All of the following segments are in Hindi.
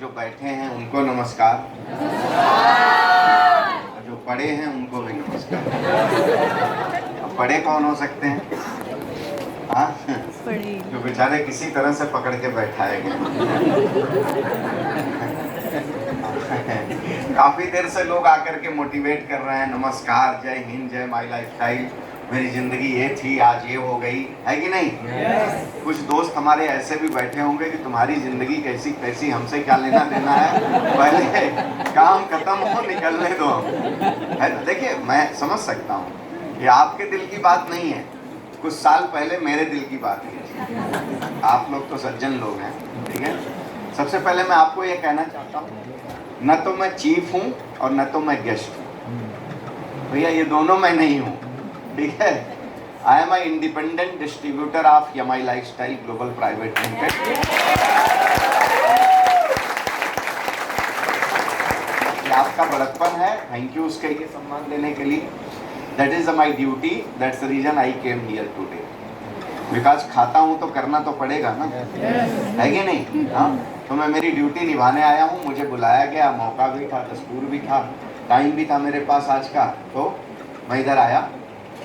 जो बैठे हैं उनको नमस्कार, जो पढ़े हैं उनको भी नमस्कार। अब पढ़े कौन हो सकते हैं? हाँ, जो बेचारे किसी तरह से पकड़ के बैठाए गए। काफी देर से लोग आकर के मोटिवेट कर रहे हैं, नमस्कार, जय हिंद, जय माई लाइफस्टाइल, मेरी जिंदगी ये थी, आज ये हो गई, है कि नहीं? कुछ दोस्त हमारे ऐसे भी बैठे होंगे कि तुम्हारी जिंदगी कैसी कैसी, हमसे क्या लेना देना है, पहले काम खत्म हो, निकलने दो। है ना? देखिए, मैं समझ सकता हूँ ये आपके दिल की बात नहीं है, कुछ साल पहले मेरे दिल की बात है। आप लोग तो सज्जन लोग हैं, ठीक है। सबसे पहले मैं आपको ये कहना चाहता हूँ, न तो मैं चीफ हूँ और न तो मैं गेस्ट हूँ। भैया ये दोनों मैं नहीं हूँ, ठीक है। I am I independent distributor of यमाई लाइफस्टाइल ग्लोबल प्राइवेट लिमिटेड। ये आपका बड़प्पन है, थैंक यू उसके लिए सम्मान देने के लिए। That is my duty, that's the reason I came here today. Because खाता हूँ तो करना तो पड़ेगा ना, है कि नहीं? हाँ, तो मैं मेरी ड्यूटी निभाने आया हूँ, मुझे बुलाया गया, मौका भी था, दस्तूर भी था, टाइम भी था मेरे पास आज का, तो मैं इधर आया।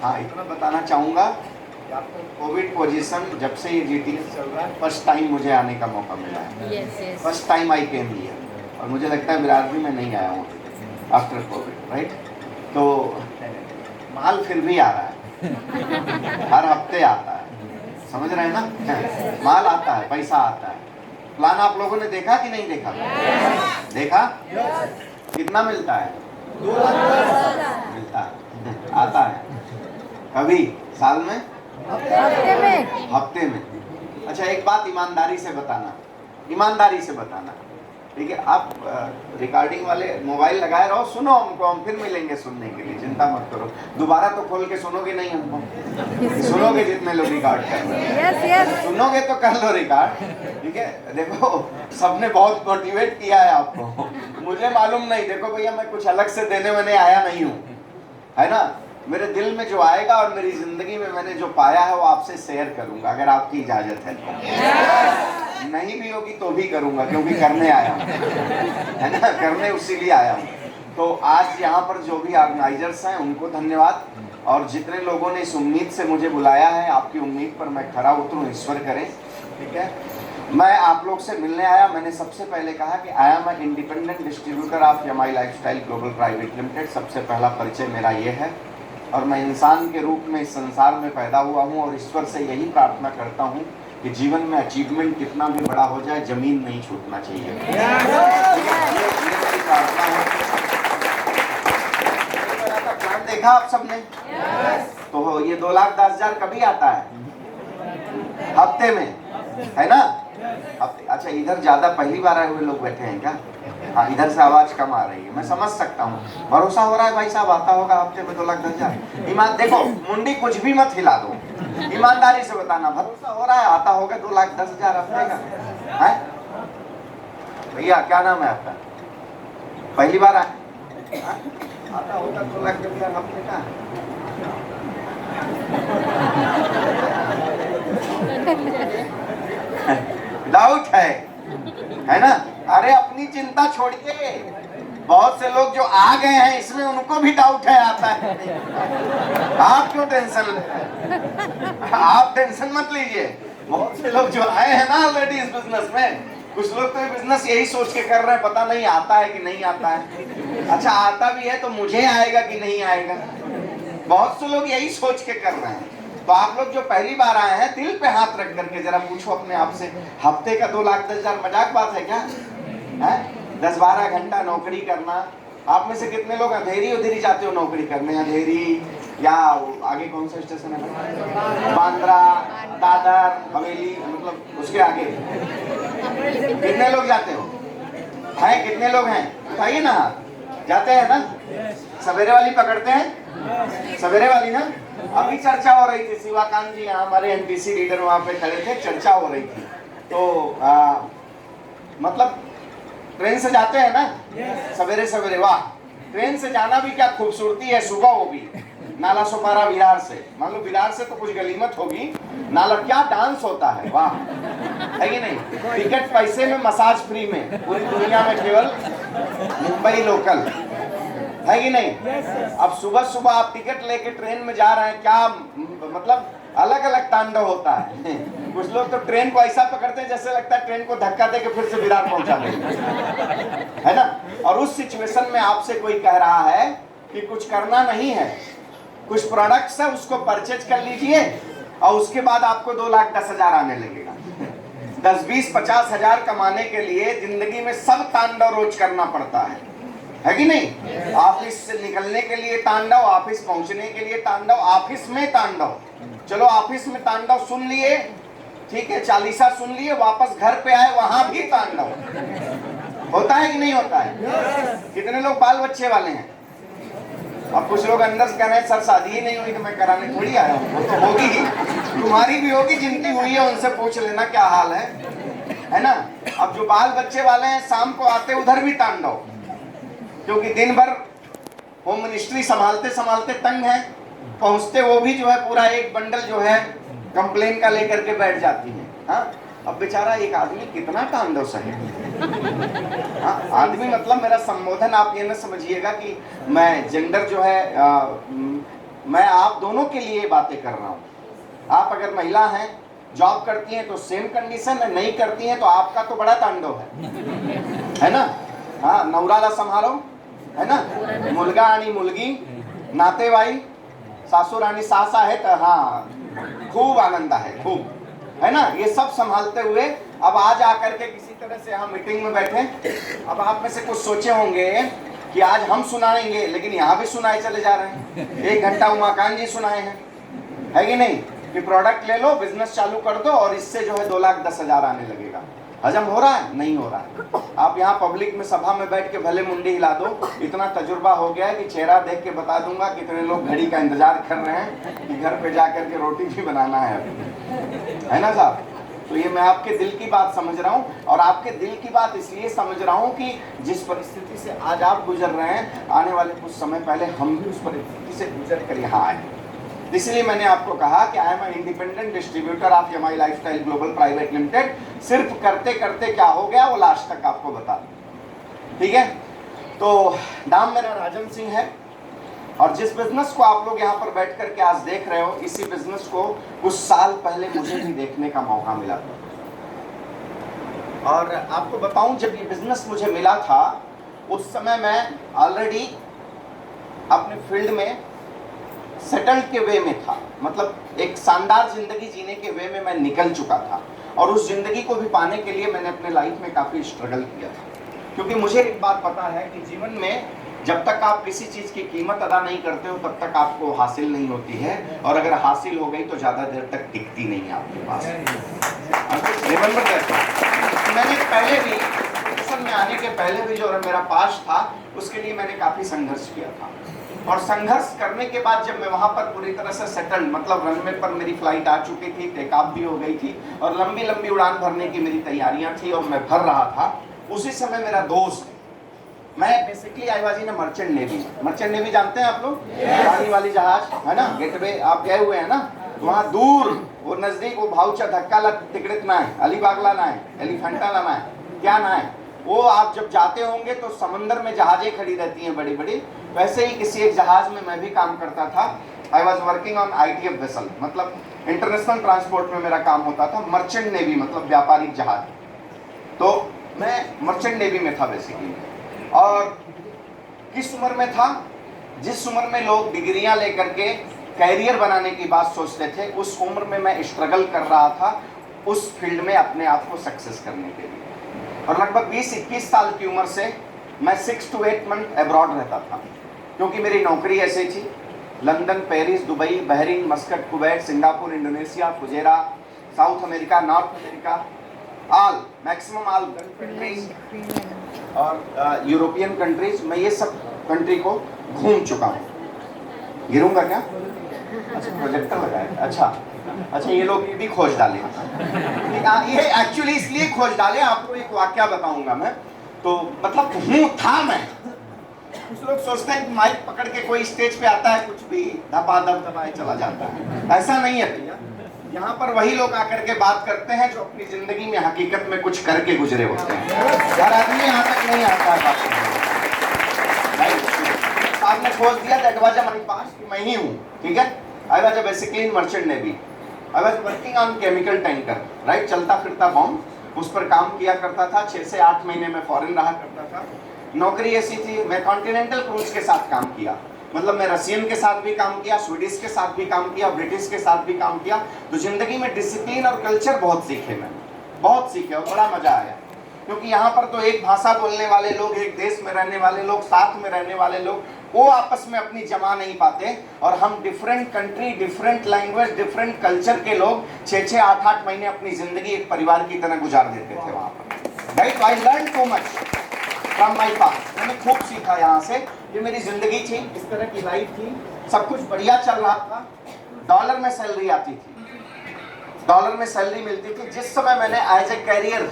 हाँ, इतना बताना चाहूँगा कि आपको कोविड पोजीशन जब से ये जीटीएस चल रहा है, फर्स्ट टाइम मुझे आने का मौका मिला है। First time I came here, और मुझे लगता है बिरादरी में नहीं आया हूँ आफ्टर कोविड, राइट। तो माल फिर भी आ रहा है, हर हफ्ते आता है, समझ रहे हैं ना? माल आता है, पैसा आता है। प्लान आप लोगों ने देखा कि नहीं देखा? देखा? कितना मिलता है? 2 लाख मिलता है, आता है। कभी साल में? हफ्ते में। अच्छा, एक बात ईमानदारी से बताना, ईमानदारी से बताना, ठीक है। आप रिकॉर्डिंग वाले मोबाइल लगाए रहो, सुनो हमको, हम फिर मिलेंगे सुनने के लिए, चिंता मत करो। दोबारा तो खोल के सुनोगे नहीं हमको, सुनोगे जितने लोग रिकॉर्ड कर रहे हैं। सुनोगे तो कर लो रिकॉर्ड, ठीक है। देखो, सबने बहुत मोटिवेट किया है आपको, मुझे मालूम नहीं। देखो भैया, मैं कुछ अलग से देने वाने आया नहीं हूँ, है ना। मेरे दिल में जो आएगा और मेरी जिंदगी में मैंने जो पाया है वो आपसे शेयर करूंगा, अगर आपकी इजाजत है तो। नहीं भी होगी तो भी करूंगा, क्योंकि करने आया हूँ, है ना, करने उसी लिए आया हूँ। तो आज यहाँ पर जो भी ऑर्गेनाइजर्स हैं उनको धन्यवाद, और जितने लोगों ने इस उम्मीद से मुझे बुलाया है, आपकी उम्मीद पर मैं खरा उतरूँ, ईश्वर करे, ठीक है। मैं आप लोग से मिलने आया। मैंने सबसे पहले कहा कि I am a independent distributor of यमाई लाइफस्टाइल ग्लोबल प्राइवेट लिमिटेड। सबसे पहला परिचय मेरा ये है, और मैं इंसान के रूप में इस संसार में पैदा हुआ हूँ, और ईश्वर से यही प्रार्थना करता हूँ कि जीवन में अचीवमेंट कितना भी बड़ा हो जाए, जमीन नहीं छूटना चाहिए। प्लान देखा आप सबने? तो ये 2,10,000 कभी आता है? हफ्ते में, है ना? हफ्ते। अच्छा, इधर ज्यादा पहली बार आए हुए लोग बैठे हैं क्या? हाँ, इधर से आवाज कम आ रही है, मैं समझ सकता हूँ। भरोसा हो रहा है भाई साहब, आता होगा हफ्ते में 2,10,000। ईमान देखो, मुंडी कुछ भी मत हिला दो, ईमानदारी से बताना, भरोसा हो रहा है आता होगा 2,10,000 हफ्ते का, है? भैया क्या नाम है आपका? पहली बार आए? आता होगा 2,10,000 हफ्ते का। डाउट है ना? अरे अपनी चिंता छोड़िए, बहुत से लोग जो आ गए हैं इसमें उनको भी डाउट है आता है। आप क्यों टेंशन ले रहे हैं? आप टेंशन मत लीजिए। बहुत से लोग जो आए हैं ना ऑलरेडी इस बिजनेस में, कुछ लोग तो ये बिजनेस यही सोच के कर रहे हैं, पता नहीं आता है कि नहीं आता है। अच्छा, आता भी है तो मुझे आएगा कि नहीं आएगा, बहुत से लोग यही सोच के कर रहे हैं। तो आप लोग जो पहली बार आए हैं, दिल पे हाथ रख करके जरा पूछो अपने आप से, हफ्ते का 2,10,000 मजाक बात है क्या? है 10-12 घंटा नौकरी करना। आप में से कितने लोग अंधेरी उधेरी जाते हो नौकरी करने? अंधेरी या आगे कौन सा स्टेशन है? बांद्रा, दादर, हवेली, मतलब उसके आगे कितने लोग जाते हो? हैं कितने लोग हैं? बताइए ना, जाते हैं ना? सवेरे वाली पकड़ते हैं, सवेरे वाली ना। अभी चर्चा हो रही थी, शिवाकांत जी यहाँ हमारे एनपीसी लीडर वहाँ पे खड़े थे, चर्चा हो रही थी। तो मतलब ट्रेन से जाते हैं ना सवेरे सवेरे, वाह, ट्रेन से जाना भी क्या खूबसूरती है, सुबह वो भी नाला सोपारा विरार से, मान लो विरार से तो कुछ गलीमत होगी, नाला क्या डांस होता है, वाह। है कि नहीं? टिकट पैसे में, मसाज फ्री में, पूरी दुनिया में केवल मुंबई लोकल, है कि नहीं? अब सुबह सुबह आप टिकट लेके ट्रेन में जा रहे हैं, क्या मतलब अलग अलग तांडव होता है। कुछ लोग तो ट्रेन को ऐसा पकड़ते हैं जैसे लगता है ट्रेन को धक्का दे के फिर से विरार पहुंचा देंगे, है ना? और उस सिचुएशन में आपसे कोई कह रहा है कि कुछ करना नहीं है, कुछ प्रोडक्ट्स है उसको परचेज कर लीजिए और उसके बाद आपको 2,10,000 आने लगेगा। 10, 20, 50 हजार कमाने के लिए जिंदगी में सब तांडव रोज करना पड़ता है कि नहीं? ऑफिस से निकलने के लिए तांडव, ऑफिस पहुंचने के लिए तांडव, ऑफिस में तांडव। चलो ऑफिस में तांडव सुन लिए, ठीक है, चालीसा सुन लिए, वापस घर पे आए वहां भी तांडव होता है कि नहीं होता है? कितने लोग बाल बच्चे वाले हैं? अब कुछ लोग अंदर से कह रहे हैं सर शादी ही नहीं हुई तो मैं कराने थोड़ी आया हूँ। वो तो होगी ही, तुम्हारी भी होगी, जिनकी हुई है उनसे पूछ लेना क्या हाल है ना? अब जो बाल बच्चे वाले हैं शाम को आते उधर भी तांडव, क्योंकि दिन भर होम मिनिस्ट्री संभालते संभालते तंग है, पहुंचते वो भी जो है पूरा एक बंडल जो है कंप्लेन का लेकर के बैठ जाती है। हाँ, अब बेचारा एक आदमी कितना तांडव सहे। हाँ, आदमी मतलब मेरा संबोधन आप ये न समझिएगा कि मैं जेंडर जो है मैं आप दोनों के लिए बातें कर रहा हूँ। आप अगर महिला हैं, जॉब करती हैं तो सेम कंडीशन है, नहीं करती हैं तो आपका तो बड़ा तांडव है ना? हाँ, नवराला संभालो, है ना? मुलगा आणि मुलगी, नातेवाई, सासुर आणि सास आहे तर हाँ खूब आनंद है, खूब, है ना? ये सब संभालते हुए अब आज आकर के किसी तरह से हम मीटिंग में बैठे। अब आप में से कुछ सोचे होंगे कि आज हम सुनाएंगे, लेकिन यहाँ भी सुनाए चले जा रहे हैं। 1 घंटा उमाकांत जी सुनाए हैं, है कि नहीं? कि प्रोडक्ट ले लो, बिजनेस चालू कर दो और इससे जो है 2,10,000 आने लगेगा। हजम हो रहा है? नहीं हो रहा है। आप यहाँ पब्लिक में सभा में बैठ के भले मुंडी हिला दो, इतना तजुर्बा हो गया है कि चेहरा देख के बता दूंगा कितने लोग घड़ी का इंतजार कर रहे हैं कि घर पे जाकर के रोटी भी बनाना है ना साहब? तो ये मैं आपके दिल की बात समझ रहा हूँ, और आपके दिल की बात इसलिए समझ रहा हूँ कि जिस परिस्थिति से आज आप गुजर रहे हैं, आने वाले कुछ समय पहले हम भी उस परिस्थिति से गुजर कर यहाँ आए। इसलिए मैंने आपको कहा कि I am independent distributor of MI lifestyle global private limited. सिर्फ करते करते क्या हो गया वो लास्ट तक आपको बता दूं, ठीक है? तो नाम मेरा राजन सिंह है, और जिस बिजनेस को आप लोग यहाँ पर बैठ करके आज देख रहे हो, इसी बिजनेस को कुछ साल पहले मुझे भी देखने का मौका मिला था। और आपको बताऊं, जब ये बिजनेस मुझे मिला था उस समय मैं ऑलरेडी अपने फील्ड में सेटल्ड के वे में था, मतलब एक शानदार जिंदगी जीने के वे में मैं निकल चुका था। और उस जिंदगी को भी पाने के लिए मैंने अपने लाइफ में काफ़ी स्ट्रगल किया था, क्योंकि मुझे एक बात पता है कि जीवन में जब तक आप किसी चीज़ की कीमत अदा नहीं करते हो तब तक आपको हासिल नहीं होती है, और अगर हासिल हो गई तो ज़्यादा देर तक टिकती नहीं है आपके पास। Remember that. मैंने पहले भी प्रोफेशन में आने के पहले भी जो मेरा पास्ट था उसके लिए मैंने काफ़ी संघर्ष किया था, और संघर्ष करने के बाद जब मैं वहाँ पर पूरी तरह से सेटल्ड, मतलब रनवे पर मेरी फ्लाइट आ चुकी थी, टेक ऑफ भी हो गई थी, और लंबी लंबी उड़ान भरने की मेरी तैयारियां थी और मैं भर रहा था, उसी समय मेरा दोस्त, मैं basically I was in merchant navy. Merchant navy जानते हैं आप लोग? पानी वाली जहाज, है ना? गेटवे आप गए हुए हैं ना? वहाँ दूर वो नजदीक वो भाऊचा धक्का तिकड़ित ना है, अलीबागला ना है, एलिफेंटा ना है, क्या ना है वो, आप जब जाते होंगे तो समंदर में जहाजें खड़ी रहती हैं बड़ी बड़ी, वैसे ही किसी एक जहाज में मैं भी काम करता था। I was working on ITF vessel, मतलब इंटरनेशनल ट्रांसपोर्ट में मेरा काम होता था। मर्चेंट नेवी मतलब व्यापारिक जहाज, तो मैं मर्चेंट नेवी में था बेसिकली। और किस उम्र में था? जिस उम्र में लोग डिग्रियां लेकर के कैरियर बनाने की बात सोचते थे, उस उम्र में मैं स्ट्रगल कर रहा था उस फील्ड में अपने आप को सक्सेस करने के लिए। और लगभग 20-21 साल की उम्र से मैं 6 to 8 मंथ अब्रॉड रहता था, क्योंकि मेरी नौकरी ऐसी थी। London, Paris, Dubai, Bahrain, Muscat, Kuwait, Singapore, Indonesia, Fujairah, south America, north America, all maximum all countries और यूरोपियन कंट्रीज, मैं ये सब कंट्री को घूम चुका हूँ। गिरूंगा क्या? अच्छा, प्रोजेक्टर लगा है। अच्छा, ये लोग भी खोज डाले। ये एक्चुअली इसलिए खोज डाले, आपको एक वाक्या बताऊंगा मैं, तो मतलब हूँ था मैं। कुछ लोग सोचते हैं कि माइक पकड़ के कोई स्टेज पे आता है, कुछ भी धपा धप दबाए चला जाता है। ऐसा नहीं है भैया, यहाँ पर वही लोग आकर के बात करते हैं जो अपनी जिंदगी में हकीकत में कुछ करके गुजरे होते हैं। हर आदमी यहाँ तक नहीं आता है बात करने। साहब ने खोज दिया दैट वाज माय पास्ट कि मैं ही हूँ, ठीक है। I was basically in merchant navy, I was working on chemical tanker, right, चलता फिरता बॉम्ब, उस पर काम किया करता था। 6 से 8 महीने में फॉरेन रहा करता था। नौकरी ऐसी थी, मैं कॉन्टिनेंटल क्रूज के साथ काम किया, मतलब मैं रशियन के साथ भी काम किया, स्वीडिश के साथ भी काम किया, ब्रिटिश के साथ भी काम किया। तो जिंदगी में डिसिप्लिन और कल्चर बहुत सीखे मैंने, बहुत सीखे और बड़ा मजा आया। क्योंकि यहाँ पर तो एक भाषा बोलने वाले लोग, एक देश में रहने वाले लोग, साथ में रहने वाले लोग, वो आपस में अपनी जमा नहीं पाते। और हम different country, different language, different culture के लोग 6-6, 8-8 महीने अपनी जिंदगी एक परिवार की तरह गुजार देते थे वहाँ पर, right. I learn so much from my past, मैंने खूब सीखा यहाँ से। ये मेरी जिंदगी थी, इस तरह की लाइफ थी, सब कुछ बढ़िया चल रहा था। डॉलर में सैलरी आती थी, डॉलर में सैलरी मिलती थी। जिस समय मैंने एज ए कैरियर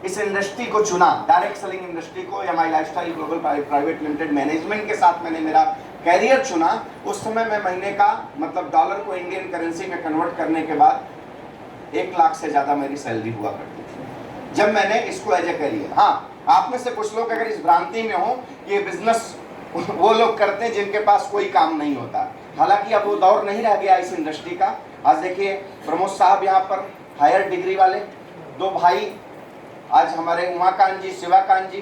इस इंडस्ट्री को चुना, डायरेक्ट सेलिंग इंडस्ट्री को, या My Lifestyle global private Limited management के साथ मैंने मेरा कैरियर चुना, उस समय मैं महीने का, मतलब डॉलर को इंडियन करेंसी में कन्वर्ट करने के बाद 1 लाख से ज्यादा मेरी सैलरी हुआ करती थी जब मैंने इसको एज ए कैरियर। हाँ, आप में से कुछ लोग अगर इस भ्रांति में हो कि ये बिजनेस वो लोग करते हैं जिनके पास कोई काम नहीं होता, हालांकि अब वो दौर नहीं रह गया इस इंडस्ट्री का। आज देखिए प्रमोद साहब यहाँ पर हायर डिग्री वाले, 2 भाई, आज हमारे उमाकांत जी, शिवाकांत जी,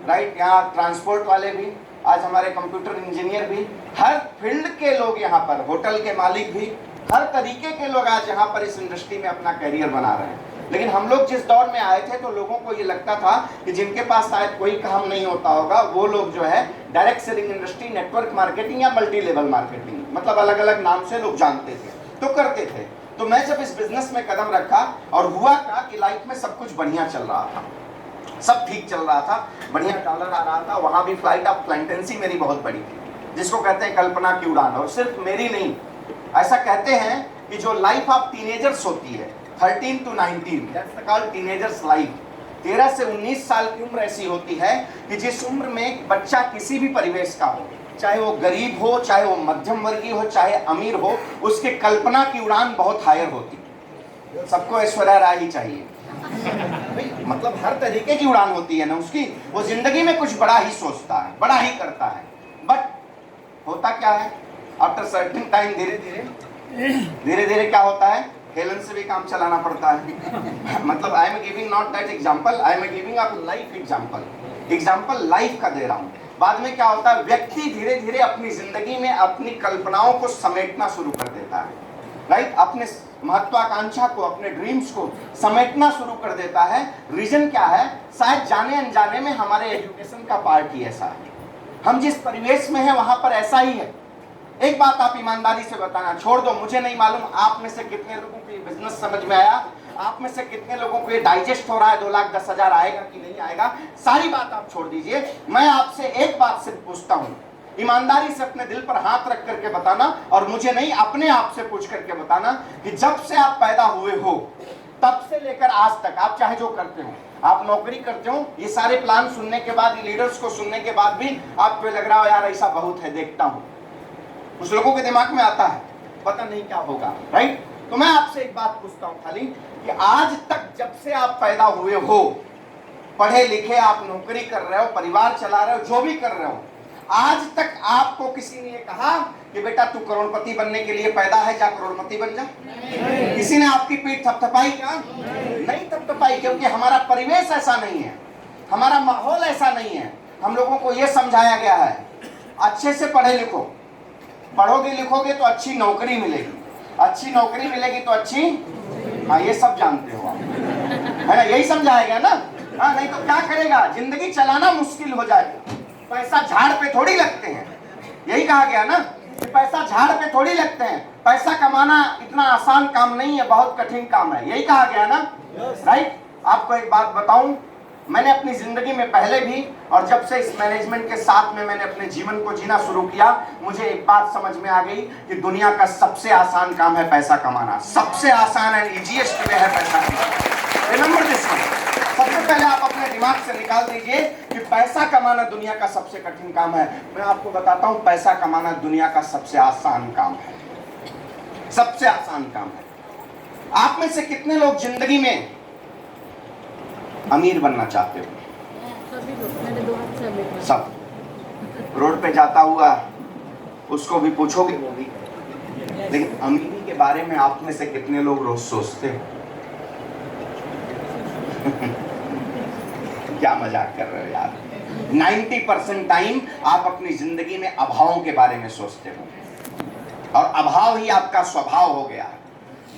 राइट, यहाँ ट्रांसपोर्ट वाले भी, आज हमारे कंप्यूटर इंजीनियर भी, हर फील्ड के लोग यहाँ पर, होटल के मालिक भी, हर तरीके के लोग आज यहाँ पर इस इंडस्ट्री में अपना करियर बना रहे हैं। लेकिन हम लोग जिस दौर में आए थे तो लोगों को ये लगता था कि जिनके पास शायद कोई काम नहीं होता होगा वो लोग जो है direct selling industry, network marketing या मल्टी लेवल मार्केटिंग, मतलब अलग अलग नाम से लोग जानते थे, तो करते थे। तो मैं जब इस बिजनेस में कदम रखा और हुआ था कि लाइफ में सब कुछ बढ़िया चल रहा था, सब ठीक चल रहा था, बढ़िया डॉलर आ रहा था, वहां भी फ्लाइट ऑफ प्लेंटेंसी मेरी बहुत बड़ी थी, जिसको कहते हैं कल्पना की उड़ान। और सिर्फ मेरी नहीं, ऐसा कहते हैं कि जो लाइफ ऑफ टीनेजर्स होती है 13 to 19, that's called teenagers life. 13 से 19 साल की उम्र ऐसी होती है कि जिस उम्र में बच्चा किसी भी परिवेश का हो, चाहे वो गरीब हो, चाहे वो मध्यम वर्गीय हो, चाहे अमीर हो, उसके कल्पना की उड़ान बहुत हायर होती है। सबको ऐश्वर्या राय ही चाहिए, मतलब हर तरीके की उड़ान होती है ना उसकी। वो जिंदगी में कुछ बड़ा ही सोचता है, बड़ा ही करता है। बट होता क्या है, आफ्टर सर्टेन टाइम धीरे धीरे क्या होता है, हेलन से भी काम चलाना पड़ता है। मतलब I am giving not that example, I am giving a life example life का दे रहा हूँ। बाद में क्या होता है, व्यक्ति धीरे धीरे अपनी जिंदगी में अपनी कल्पनाओं को समेटना शुरू कर देता है, राइट, अपने महत्वाकांक्षा को, अपने ड्रीम्स को समेटना शुरू कर देता है। रीजन क्या है, शायद जाने अनजाने में हमारे एजुकेशन का पार्ट ही ऐसा है, हम जिस परिवेश में हैं वहां पर ऐसा ही है। एक बात आप ईमानदारी से बताना, छोड़ दो, मुझे नहीं मालूम आप में से कितने लोगों को ये बिजनेस समझ में आया, आप में से कितने लोगों को ये डाइजेस्ट हो रहा है 2,10,000 आएगा कि नहीं आएगा, सारी बात आप छोड़ दीजिए। मैं आपसे एक बात सिर्फ पूछता हूँ, ईमानदारी से अपने दिल पर हाथ रख करके बताना, और मुझे नहीं अपने आप से पूछ करके बताना कि जब से आप पैदा हुए हो तब से लेकर आज तक आप चाहे जो करते हो, आप नौकरी करते हो, ये सारे प्लान सुनने के बाद, लीडर्स को सुनने के बाद भी आपको लग रहा हो यार ऐसा बहुत है, देखता हूँ, कुछ लोगों के दिमाग में आता है पता नहीं क्या होगा, राइट। तो मैं आपसे एक बात पूछता हूं खाली कि आज तक जब से आप पैदा हुए हो, पढ़े लिखे, आप नौकरी कर रहे हो, परिवार चला रहे हो, जो भी कर रहे हो, आज तक आपको किसी ने कहा कि बेटा तू करोड़पति बनने के लिए पैदा है, जा करोड़पति बन जा? किसी ने आपकी पीठ थपथपाई क्या? नहीं थपथपाई, क्योंकि हमारा परिवेश ऐसा नहीं है, हमारा माहौल ऐसा नहीं है। हम लोगों को यह समझाया गया है अच्छे से पढ़े लिखो, पढ़ोगे लिखोगे तो अच्छी नौकरी मिलेगी, अच्छी नौकरी मिलेगी तो अच्छी, हाँ ये सब जानते हो आप, है ना, यही समझाया गया ना। हाँ, नहीं तो क्या करेगा, जिंदगी चलाना मुश्किल हो जाएगा। पैसा झाड़ पे थोड़ी लगते हैं, यही कहा गया ना कि पैसा झाड़ पे थोड़ी लगते हैं, पैसा कमाना इतना आसान काम नहीं है, बहुत कठिन काम है, यही कहा गया ना, राइट। आपको एक बात बताऊं, मैंने अपनी जिंदगी में पहले भी और जब से इस मैनेजमेंट के साथ में मैंने अपने जीवन को जीना शुरू किया, मुझे एक बात समझ में आ गई कि दुनिया का सबसे आसान काम है पैसा कमाना, सबसे आसान एंड इजीएस्ट वे है पैसा कमाना। रिमेंबर दिस वन, सबसे पहले आप अपने दिमाग से निकाल दीजिए कि पैसा कमाना दुनिया का सबसे कठिन काम है। मैं आपको बताता हूं, पैसा कमाना दुनिया का सबसे आसान काम है, सबसे आसान काम है। आप में से कितने लोग जिंदगी में अमीर बनना चाहते हो? सब। रोड पे जाता हुआ उसको भी पूछोगे वो भी। लेकिन अमीरी के बारे में आप में से कितने लोग रोज सोचते हो? क्या मजाक कर रहे हो यार। 90% टाइम आप अपनी जिंदगी में अभावों के बारे में सोचते हो और अभाव ही आपका स्वभाव हो गया।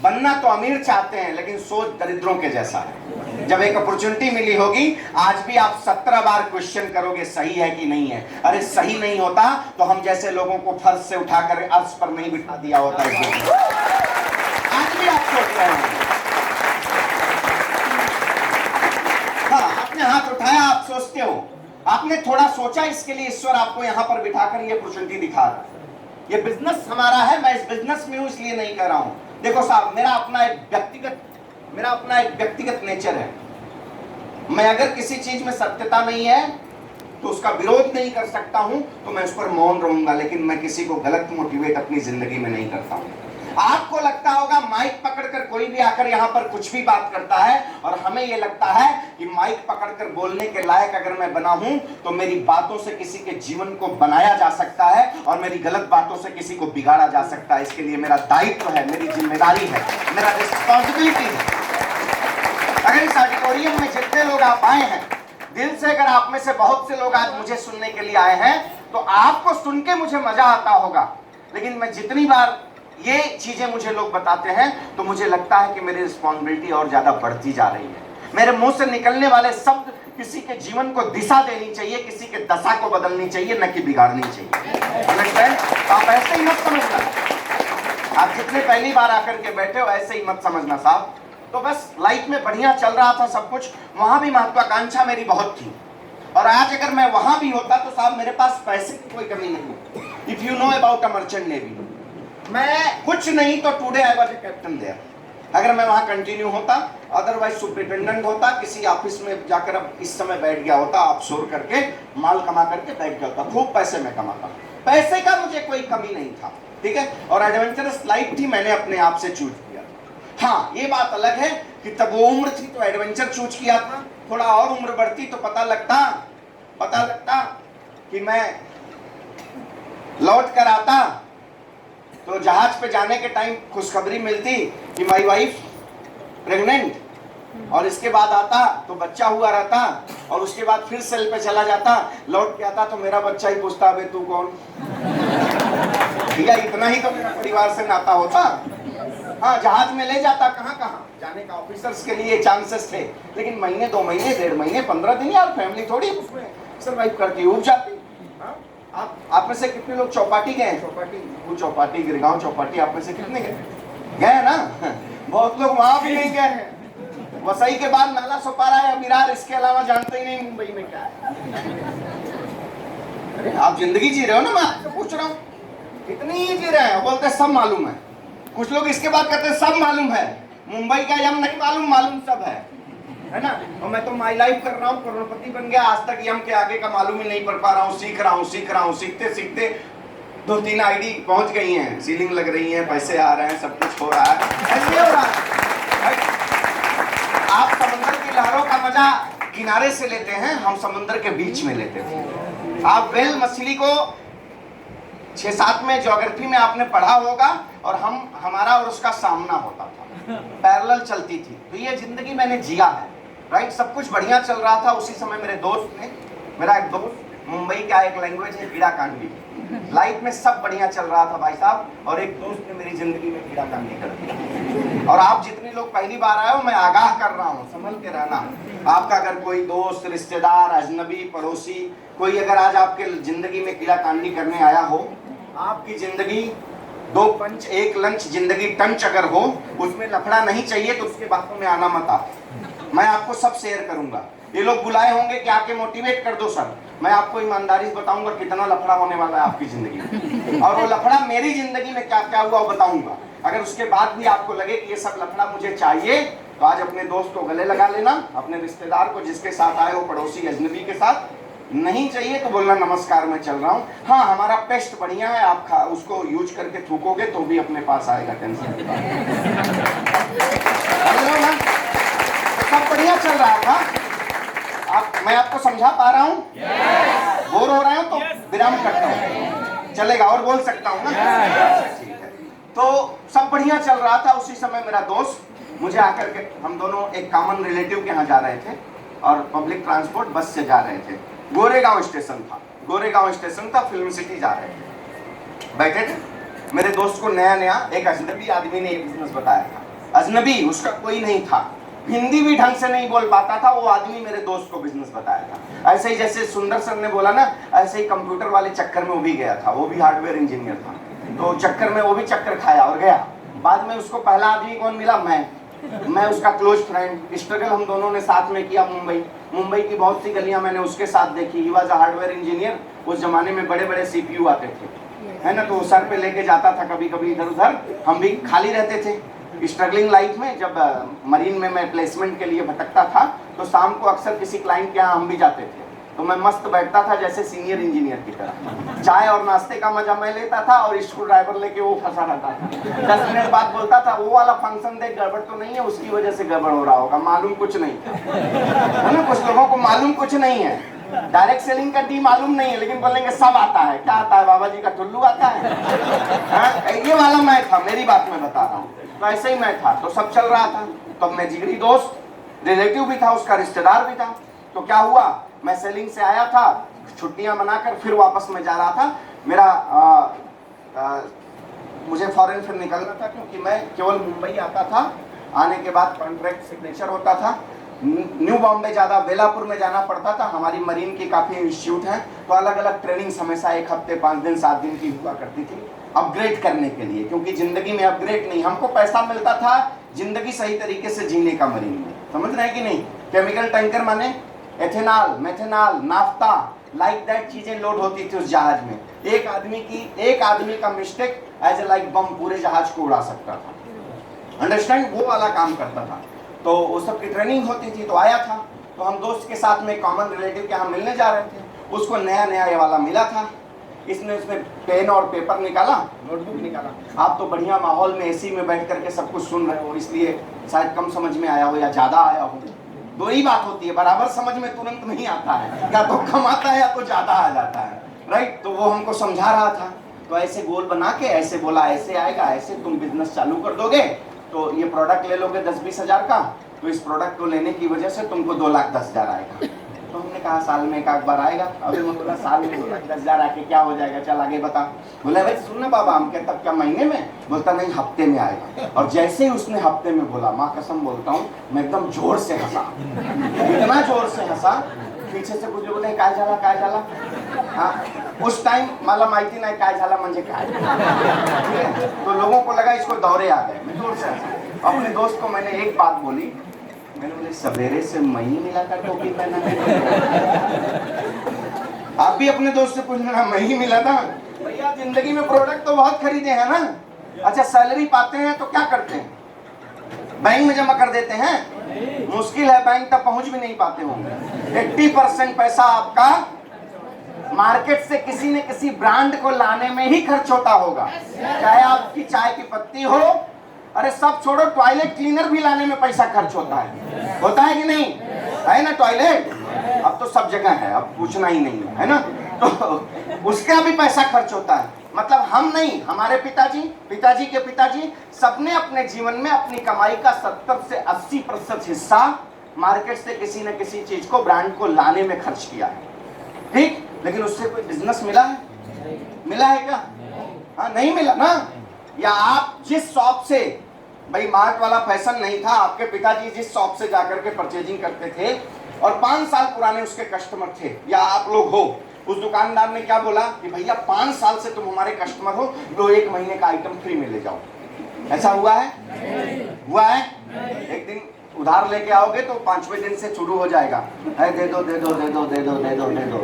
बनना तो अमीर चाहते हैं लेकिन सोच दरिद्रों के जैसा है। जब एक अपॉर्चुनिटी मिली होगी, आज भी आप 17 बार क्वेश्चन करोगे सही है कि नहीं है। अरे सही नहीं होता तो हम जैसे लोगों को फर्श से उठाकर अर्श पर नहीं बिठा दिया होता है। आज भी आप सोच रहे हैं। हाँ, आपने हाथ उठाया, आप सोचते हो। आपने थोड़ा सोचा, इसके लिए ईश्वर आपको यहाँ पर बिठाकर ये अपॉर्चुनिटी दिखा रहा है। ये बिजनेस हमारा है, मैं इस बिजनेस में हूँ इसलिए नहीं कर रहा हूँ। देखो साहब, मेरा अपना एक व्यक्तिगत नेचर है। मैं अगर किसी चीज में सत्यता नहीं है तो उसका विरोध नहीं कर सकता हूं, तो मैं उस पर मौन रहूंगा, लेकिन मैं किसी को गलत मोटिवेट अपनी जिंदगी में नहीं करता हूं। आपको लगता होगा माइक पकड़कर कोई भी आकर यहाँ पर कुछ भी बात करता है, और हमें ये लगता है कि माइक पकड़कर बोलने के लायक अगर मैं बना हूं तो मेरी बातों से किसी के जीवन को बनाया जा सकता है और मेरी गलत बातों से किसी को बिगाड़ा जा सकता है। इसके लिए मेरा दायित्व है, मेरी जिम्मेदारी है, मेरा रिस्पॉन्सिबिलिटी है। अगर इस ऑडिटोरियम में जितने लोग आप आए हैं, दिल से अगर आप में से बहुत से लोग आज मुझे सुनने के लिए आए हैं, तो आपको सुन के मुझे मजा आता होगा। लेकिन मैं जितनी बार ये चीजें मुझे लोग बताते हैं तो मुझे लगता है कि मेरी रिस्पॉन्सिबिलिटी और ज्यादा बढ़ती जा रही है। मेरे मुंह से निकलने वाले शब्द किसी के जीवन को दिशा देनी चाहिए, किसी के दशा को बदलनी चाहिए, न कि बिगाड़नी चाहिए। आप ऐसे ही मत समझना। आप जितने पहली बार आकर के बैठे हो ऐसे ही मत समझना साहब। तो बस लाइफ में बढ़िया चल रहा था सब कुछ, वहां भी महत्वाकांक्षा मेरी बहुत थी, और आज अगर मैं वहां भी होता तो साहब मेरे पास पैसे की कोई कमी नहीं। If you know about a merchant navy, मैं कुछ नहीं तो today I was a captain there. अगर मैं वहां कंटिन्यू होता, अदरवाइज सुपरिटेंडेंट होता, किसी ऑफिस में जाकर अब इस समय बैठ गया होता, ऑफशोर करके माल कमा करके बैठ गया होता। खूब पैसे में कमाता, पैसे का मुझे कोई कमी नहीं था, ठीक है। और एडवेंचरस लाइफ थी, मैंने अपने आप से चूज किया। हाँ, ये बात अलग है कि तब वो उम्र थी तो एडवेंचर चूज किया था। थोड़ा और उम्र बढ़ती तो पता लगता कि मैं लौट कर आता तो जहाज पे जाने के टाइम खुशखबरी मिलती कि माय वाइफ प्रेग्नेंट, और इसके बाद आता तो बच्चा हुआ रहता, और उसके बाद फिर सेल पे चला जाता, लौट के आता तो मेरा बच्चा ही पूछता अबे तू कौन। भैया इतना ही तो मेरा परिवार से नाता होता। हाँ, जहाज में ले जाता, कहाँ जाने का ऑफिसर्स के लिए चांसेस थे, लेकिन महीने 2 महीने 1.5 महीने 15 दिन यार फैमिली थोड़ी उसमें सर्वाइव करती, उब जाती। आप में से कितने लोग चौपाटी गए हैं? चौपाटी गिरगांव चौपाटी आप में से कितने गए ना? बहुत लोग वहां भी नहीं गए हैं। वसई के बाद नाला सोपारा है, अमीरार, इसके अलावा जानते ही नहीं मुंबई में क्या है। अरे आप जिंदगी जी रहे हो ना, मैं आपसे पूछ रहा हूँ कितनी ही जी रहे हैं। बोलते सब मालूम है, कुछ लोग इसके बाद कहते हैं सब मालूम है, मुंबई का यम नहीं मालूम सब है ना। और मैं तो माई लाइफ कर रहा हूँ, करोड़पति बन गया, आज तक यम के आगे का मालूम ही नहीं पढ़ पा रहा हूँ। सीख रहा हूँ, सीखते 2-3 आईडी पहुंच गई हैं, सीलिंग लग रही है, पैसे आ रहे हैं, सब कुछ हो रहा है, ऐसे हो रहा है। आप समुद्र की लहरों का मजा किनारे से लेते हैं, हम समुद्र के बीच में लेते थे। आप वेल मछली को 6-7 में ज्योग्राफी में आपने पढ़ा होगा, और हमारा और उसका सामना होता था, पैरेलल चलती थी। तो ये जिंदगी मैंने जिया है, राइट। सब कुछ बढ़िया चल रहा था। उसी समय मेरा एक दोस्त मुंबई का एक लैंग्वेज है कीड़ा कांडी, लाइफ में सब बढ़िया चल रहा था भाई साहब, और एक दोस्त ने मेरी जिंदगी में कीड़ा कांडी कर दिया। और आप जितने लोग पहली बार आए हो, मैं आगाह कर रहा हूँ, संभल के रहना। आपका अगर कोई दोस्त, रिश्तेदार, अजनबी, पड़ोसी कोई अगर आज आपके जिंदगी में कीड़ा कांडी करने आया हो, आपकी जिंदगी 2 पंच 1 लंच जिंदगी टंच अगर हो, उसमें लफड़ा नहीं चाहिए तो उसके बातों में आना मत आप। मैं आपको सब शेयर करूंगा। ये लोग बुलाए होंगे कि आके मोटिवेट कर दो सर, मैं आपको ईमानदारी से बताऊंगा कितना लफड़ा होने वाला है आपकी जिंदगी में, और वो लफड़ा मेरी जिंदगी में क्या क्या हुआ वो बताऊंगा। अगर उसके बाद भी आपको लगे कि ये सब लफड़ा मुझे चाहिए, तो आज अपने दोस्त को गले लगा लेना, अपने रिश्तेदार को जिसके साथ आए हो, पड़ोसी अजनबी के साथ, नहीं चाहिए तो बोलना नमस्कार मैं चल रहा हूँ। हाँ हमारा पेस्ट बढ़िया है, आप उसको यूज करके थूकोगे तो भी अपने पास आएगा, टेंशन नहीं। सब बढ़िया चल रहा था। मैं आपको समझा पा रहा हूँ? बोर हो रहे हो तो विराम करता हूँ, चलेगा और बोल सकता हूँ ना? ठीक है। तो सब बढ़िया चल रहा था। उसी समय मेरा दोस्त मुझे आकर के, हम दोनों एक कॉमन रिलेटिव के यहाँ जा रहे थे और पब्लिक ट्रांसपोर्ट बस से जा रहे थे। गोरेगांव स्टेशन था, फिल्म सिटी जा रहे थे। बैठे थे, मेरे दोस्त को नया नया एक अजनबी आदमी ने एक बिजनेस बताया था। अजनबी, उसका कोई नहीं था, हिंदी भी ढंग से नहीं बोल पाता था। वो आदमी मेरे दोस्त को बिजनेस बताया था। ऐसे ही जैसे सुंदर सर ने बोला ना, ऐसे ही कंप्यूटर वाले चक्कर में वो भी गया था। वो भी हार्डवेयर इंजीनियर था, तो चक्कर में वो भी चक्कर खाया और गया। बाद में उसको पहला आदमी कौन मिला? मैं उसका क्लोज फ्रेंड। स्ट्रगल हम दोनों ने साथ में किया। मुंबई की बहुत सी गलियां मैंने उसके साथ देखी। He was a hardware engineer. उस जमाने में बड़े बड़े सीपीयू आते थे, है ना, तो सर पे लेके जाता था कभी कभी इधर उधर। हम भी खाली रहते थे स्ट्रगलिंग लाइफ में। जब मरीन में मैं प्लेसमेंट के लिए भटकता था तो शाम को अक्सर किसी क्लाइंट के यहाँ हम भी जाते थे। तो मैं मस्त बैठता था जैसे सीनियर इंजीनियर की तरह। चाय और नाश्ते का मजा मैं लेता था और स्क्रू ड्राइवर लेके वो फंसा रहता था। 10 मिनट बाद बोलता था, वो वाला फंक्शन देख, गड़बड़ तो नहीं है, उसकी वजह से गड़बड़ हो रहा होगा, मालूम कुछ नहीं है ना। कुछ लोगों को मालूम कुछ नहीं है, डायरेक्ट सेलिंग का डी मालूम नहीं है, लेकिन बोलेंगे सब आता है। क्या आता है? बाबा जी का टुल्लू आता है। ये वाला मैं था, मेरी बात मैं बता रहा हूँ। तो ऐसे ही मैं था, तो सब चल रहा था। तो मैं जिगरी दोस्त, रिलेटिव भी था, उसका रिश्तेदार भी था। तो क्या हुआ, मैं सेलिंग से आया था, छुट्टियां मनाकर फिर वापस में जा रहा था। मेरा मुझे फॉरेन फिर निकलना था, क्योंकि मैं केवल मुंबई आता था। आने के बाद कॉन्ट्रैक्ट सिग्नेचर होता था। न्यू बॉम्बे ज़्यादा, बेलापुर में जाना पड़ता था। हमारी मरीन की काफ़ी इंस्टीट्यूट हैं, तो अलग अलग ट्रेनिंग्स हमेशा 1 हफ्ते 5 दिन 7 दिन की हुआ करती थी, अपग्रेड करने के लिए। क्योंकि ज़िंदगी में अपग्रेड नहीं, हमको पैसा मिलता था ज़िंदगी सही तरीके से जीने का मरीन में। समझ रहे हैं कि नहीं? केमिकल टैंकर माने ethanol, methanol, naphtha, like that चीजें लोड होती थी उस जहाज में। एक आदमी का मिस्टेक एज ए लाइक बम पूरे जहाज को उड़ा सकता था। अंडरस्टैंड? वो वाला काम करता था। तो वो सब की ट्रेनिंग होती थी। तो आया था, तो हम दोस्त के साथ में कॉमन रिलेटिव के यहाँ मिलने जा रहे थे। उसको नया नया ये वाला मिला था। इसने उसमें पेन और पेपर निकाला, नोटबुक निकाला। आप तो बढ़िया माहौल में एसी में बैठ करके सब कुछ सुन रहे हो, इसलिए शायद कम समझ में आया हो या ज्यादा आया हो। दो ही बात होती है, बराबर समझ में तुरंत नहीं आता है, या तो कम आता है या तो ज्यादा आ जाता है, राइट? तो वो हमको समझा रहा था। तो ऐसे गोल बना के ऐसे बोला, ऐसे आएगा, ऐसे तुम बिजनेस चालू कर दोगे तो ये प्रोडक्ट ले लोगे 10-20 हज़ार का, तो इस प्रोडक्ट को लेने की वजह से तुमको 2,10,000 आएगा। तो हमने कहा साल में एक बार आएगा। अभी मैं बोला साल में 2,10,000 आके क्या हो जाएगा, चल आगे बता। बोला भाई सुन ना बाबा, हम कहते तब क्या महीने में? बोलता नहीं हफ्ते में आएगा। और जैसे ही उसने हफ्ते में बोला, माँ कसम बोलता हूँ, मैं एकदम जोर से हंसा, इतना जोर से हंसा, पीछे से कुछ लोग बोले काय झाला। हाँ, उस टाइम मला माहिती नहीं काय झाला म्हणजे काय। तो लोगों को लगा इसको दौरे आ गए। मैं जोर से हंसा। अपने दोस्त को मैंने एक बात बोली, मैंने बोले सवेरे से मई मिलाकर टोपी पहना है। आप भी अपने दोस्त से पूछना, मई मिला था? भैया जिंदगी में प्रोडक्ट तो बहुत खरीदे हैं ना। अच्छा सैलरी पाते हैं तो क्या करते हैं? बैंक में जमा कर देते हैं। मुश्किल है, बैंक तक पहुंच भी नहीं पाते होंगे। 80% पैसा आपका मार्केट से किसी न किसी ब्रांड को लाने में ही खर्च होता होगा। चाहे आपकी चाय की पत्ती हो, अरे सब छोड़ो, टॉयलेट क्लीनर भी लाने में पैसा खर्च होता है कि नहीं? है ना टॉयलेट? अब तो सब जगह है, अब पूछना ही नहीं है ना? तो उसका भी पैसा खर्च होता है। मतलब हम नहीं, हमारे पिताजी के पिताजी सबने अपने जीवन में अपनी कमाई का 70 से 80% हिस्सा मार्केट से किसी न किसी चीज को, ब्रांड को लाने में खर्च किया है। ठीक, लेकिन उससे कोई बिजनेस मिला है? मिला है क्या? हाँ नहीं मिला ना। या आप जिस शॉप से, भाई मार्ट वाला फैशन नहीं था, आपके पिताजी जिस शॉप से जाकर के परचेजिंग करते थे और 5 साल पुराने उसके कस्टमर थे, या आप लोग हो, उस दुकानदार ने क्या बोला कि भैया 5 साल से तुम हमारे कस्टमर हो, लो 1 महीने का आइटम फ्री में ले जाओ। ऐसा हुआ है? हुआ है? एक दिन उधार लेके आओगे तो 5वें दिन से शुरू हो जाएगा, दे दो,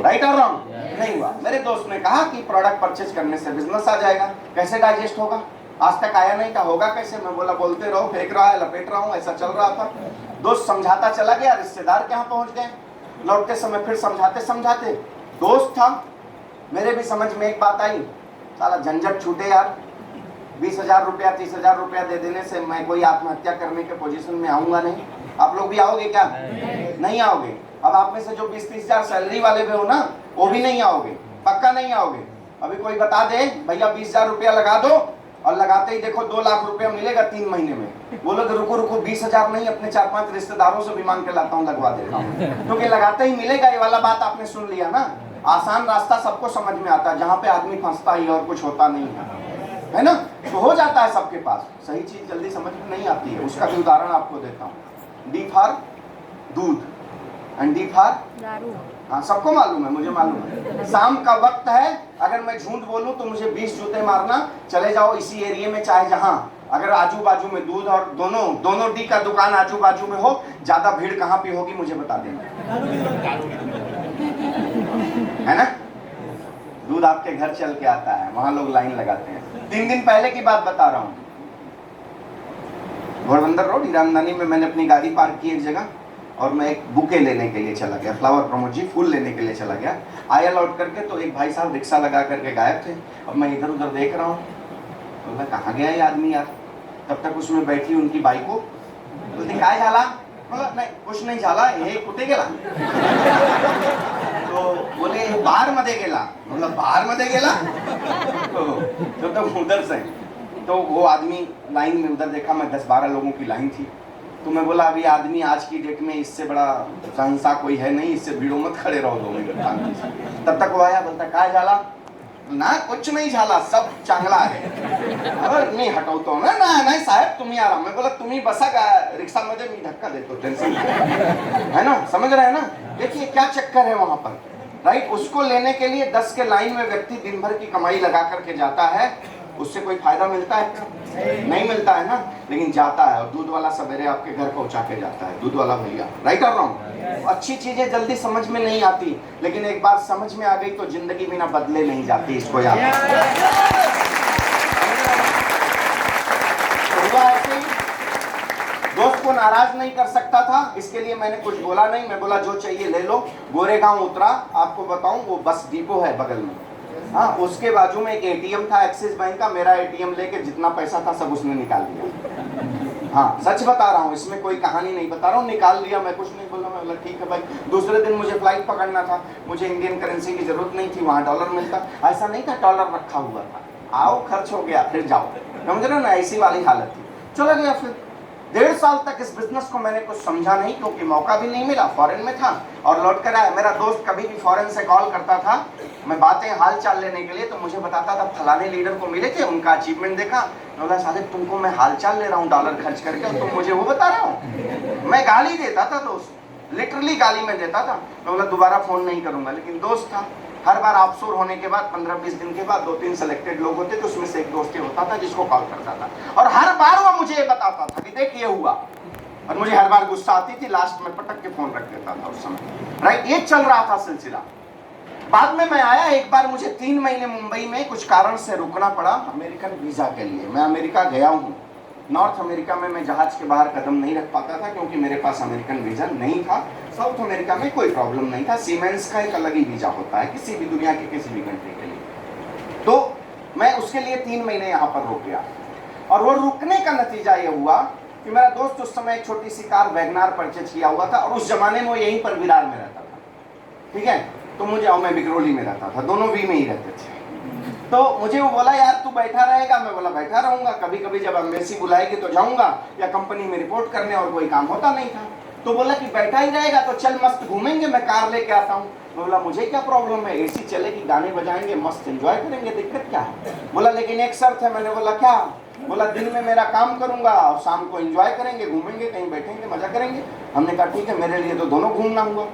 राइट और रॉन्ग? नहीं हुआ। मेरे दोस्त ने कहा कि प्रोडक्ट परचेज करने से बिजनेस आ जाएगा। कैसे डाइजेस्ट होगा? आज तक आया नहीं था, होगा कैसे? मैं बोला बोलते रहो, फेंक रहा है, लपेट रहा हूँ, ऐसा चल रहा था। दोस्त समझाता चला गया, रिश्तेदार के यहाँ पहुंच गए। लौटते समय फिर समझाते समझाते, दोस्त था, मेरे भी समझ में एक बात आई, साला झंझट छूटे यार, 20,000 रुपया 30,000 रुपया दे देने से मैं कोई आत्महत्या करने के पोजीशन में आऊंगा नहीं। आप लोग भी आओगे क्या? नहीं आओगे। अब आप में से जो 20-30,000 सैलरी वाले भी हो ना, वो भी नहीं आओगे, पक्का नहीं आओगे। अभी कोई बता दे भैया 20,000 रुपया लगा दो, और लगाते ही देखो 2 लाख रुपया मिलेगा 3 महीने में, बोलो कि रुको रुको 20,000 नहीं, अपने 4-5 रिश्तेदारों से भी मांग के लाता हूँ, लगवा देता हूँ, क्योंकि लगाते ही मिलेगा। ये वाला बात आपने सुन लिया ना। आसान रास्ता सबको समझ में आता है, जहाँ पे आदमी फंसता ही और कुछ होता नहीं है ना, तो हो जाता है सबके पास। सही चीज जल्दी समझ में नहीं आती है। उसका भी उदाहरण आपको देता हूँ। डी फॉर दूध एंड डी फॉर दारू। हाँ, सबको मालूम है, मुझे मालूम है। शाम का वक्त है, अगर मैं झूठ बोलूं तो मुझे 20 जूते मारना। चले जाओ इसी एरिया में, चाहे जहां, अगर आजू बाजू में दूध और दोनों डी का दुकान आजू बाजू में हो, ज्यादा भीड़ कहाँ पे होगी मुझे बता देना, है ना। दूध आपके घर चल के आता है, वहां लोग लाइन लगाते हैं। 3 दिन पहले की बात बता रहा हूँ, घोड़बंदर रोड हीरामदानी में मैंने अपनी गाड़ी पार्क की एक जगह, और मैं एक बुके लेने के लिए चला गया, फ्लावर प्रमोद जी, फूल लेने के लिए चला गया। आया लौट करके तो एक भाई साहब रिक्शा लगा करके गायब थे। अब मैं इधर उधर देख रहा हूँ, तो मैं कहाँ गया ये आदमी यार। तब तक उसमें बैठी उनकी बाइक को, तो दिखाया झाला, मतलब नहीं कुछ नहीं झाला, ये कुटे गेला। तो बोले बाहर मध्ये गेला, मतलब बाहर मध्ये गेला, तो उधर से। तो वो आदमी लाइन में उधर देखा, मैं 10-12 लोगों की लाइन थी, तो मैं बोला अभी आदमी आज की डेट में इससे बड़ा संसा कोई है नहीं, इससे भीड़ों मत खड़े रहो 2 मिनट शांति से। तब तक वो आया, बोलता काय झाला ना, कुछ नहीं झाला, सब चांगला है। अरे मी हटवतो ना, नाही साहेब तुम्ही आराम। मैं बोला तुम्ही बसा का रिक्शा मध्ये, मी धक्का देतो, टेंशन है ना, समझ रहे हैं ना। देखिए क्या चक्कर है वहां पर, राइट। उसको लेने के लिए 10 के लाइन में व्यक्ति दिन भर की कमाई लगा करके जाता है, उससे कोई फायदा मिलता है? नहीं मिलता है ना, लेकिन जाता है। और दूध वाला सवेरे आपके घर पहुंचा के जाता है, दूध वाला भैया, राइट और रॉन्ग। अच्छी चीजें जल्दी समझ में नहीं आती, लेकिन एक बार समझ में आ गई तो जिंदगी बिना बदले नहीं जाती, इसको याद दोस्त को नाराज नहीं कर सकता था, इसके लिए मैंने कुछ बोला नहीं। मैं बोला जो चाहिए ले लो। गोरेगांव उतरा, आपको बताऊं वो बस डिपो है बगल में, हाँ, उसके बाजू में एक एटीएम था एक्सिस बैंक का। मेरा एटीएम लेके जितना पैसा था सब उसने निकाल लिया। हाँ, सच बता रहा हूँ, इसमें कोई कहानी नहीं बता रहा हूँ, निकाल लिया। मैं कुछ नहीं बोला, मैं बोला ठीक है भाई। दूसरे दिन मुझे फ्लाइट पकड़ना था, मुझे इंडियन करेंसी की जरूरत नहीं थी, वहाँ डॉलर मिलता। ऐसा नहीं था डॉलर रखा हुआ था, आओ खर्च हो गया फिर जाओ, समझ रहे हो ना, ऐसी वाली हालत थी। चला गया। फिर 1.5 साल तक इस बिजनेस को मैंने कुछ समझा नहीं, क्योंकि मौका भी नहीं मिला, फॉरेन में था और लौट कर आया। मेरा दोस्त कभी भी फॉरेन से कॉल करता था, मैं बातें हाल चाल लेने के लिए, तो मुझे बताता था फलाने लीडर को मिले थे, उनका अचीवमेंट देखा। बोला साले तुमको मैं हाल चाल ले रहा हूँ डॉलर खर्च करके, और तुम मुझे वो बता रहा हूँ। मैं गाली देता था दोस्त, लिटरली गाली में देता था। मैं बोला दोबारा फोन नहीं करूंगा, लेकिन दोस्त था। हर बार ऑफशोर होने के बाद 15-20 दिन के बाद 2-3 सिलेक्टेड लोग होते, तो उसमें से एक दोस्त होता था जिसको कॉल करता था, और हर बार वो मुझे ये बताता था कि देख ये हुआ, और मुझे हर बार गुस्सा आती थी। लास्ट में पटक के फोन रख देता था उस समय, राइट। ये चल रहा था सिलसिला। बाद में मैं आया, एक बार मुझे 3 महीने मुंबई में कुछ कारण से रुकना पड़ा अमेरिकन वीजा के लिए। मैं अमेरिका गया हूँ। नॉर्थ अमेरिका में मैं जहाज के बाहर कदम नहीं रख पाता था, क्योंकि मेरे पास अमेरिकन वीजा नहीं था। साउथ अमेरिका में कोई प्रॉब्लम नहीं था, सीमेंस का एक अलग ही वीजा होता है किसी भी दुनिया के किसी भी कंट्री के लिए। तो मैं उसके लिए 3 महीने यहाँ पर रुक गया, और वो रुकने का नतीजा ये हुआ कि मेरा दोस्त उस समय एक छोटी सी कार वैगनार परचेज किया हुआ था, और उस जमाने में वो यहीं पर विरार में रहता था, ठीक है। तो मुझे, और मैं बिकरौली में रहता था, दोनों वी में ही रहते थे। तो मुझे वो बोला यार तू बैठा रहेगा? मैं बोला बैठा रहूंगा, कभी कभी जब एम्बेसी बुलाएगी तो जाऊंगा, या कंपनी में रिपोर्ट करने, और कोई काम होता नहीं था। तो बोला कि बैठा ही रहेगा तो चल मस्त घूमेंगे, मैं कार लेके आता हूँ। मैं बोला मुझे क्या प्रॉब्लम है, एसी चलेगी, गाने बजाएंगे, मस्त एंजॉय करेंगे, दिक्कत क्या है। बोला लेकिन एक शर्त है। मैंने बोला क्या? बोला दिन में मेरा काम करूंगा और शाम को एंजॉय करेंगे, घूमेंगे, कहीं बैठेंगे, मजा करेंगे। हमने कहा ठीक है, मेरे लिए तो दोनों घूमना हुआ।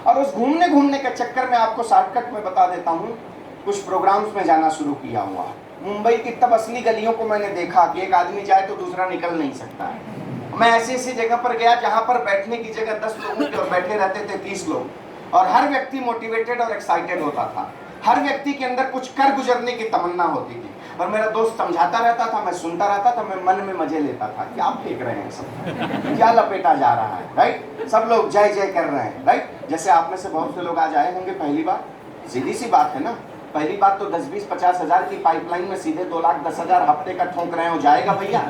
और उस घूमने के चक्कर में आपको शॉर्टकट में बता देता हूँ, कुछ प्रोग्राम्स में जाना शुरू किया हुआ। मुंबई की तब असली गलियों को मैंने देखा कि एक आदमी जाए तो दूसरा निकल नहीं सकता है। मैं ऐसी जगह पर गया जहां पर बैठने की जगह 10 लोगों के, और बैठे रहते थे 30 लोग, और हर व्यक्ति मोटिवेटेड और एक्साइटेड होता था। हर व्यक्ति के अंदर कुछ कर गुजरने की तमन्ना होती थी। और मेरा दोस्त समझाता रहता था, मैं सुनता रहता था, मैं मन में मजे लेता था। क्या फेंक रहे हैं सब, क्या लपेटा जा रहा है, राइट? सब लोग जय जय कर रहे हैं, राइट? जैसे आप में से बहुत से लोग आज आए होंगे पहली बार। सीधी सी बात है ना, पहली बात तो 10, 20, 50 हजार की पाइपलाइन में सीधे 2,10,000 हफ्ते का ठोक रहे हो, जाएगा भैया?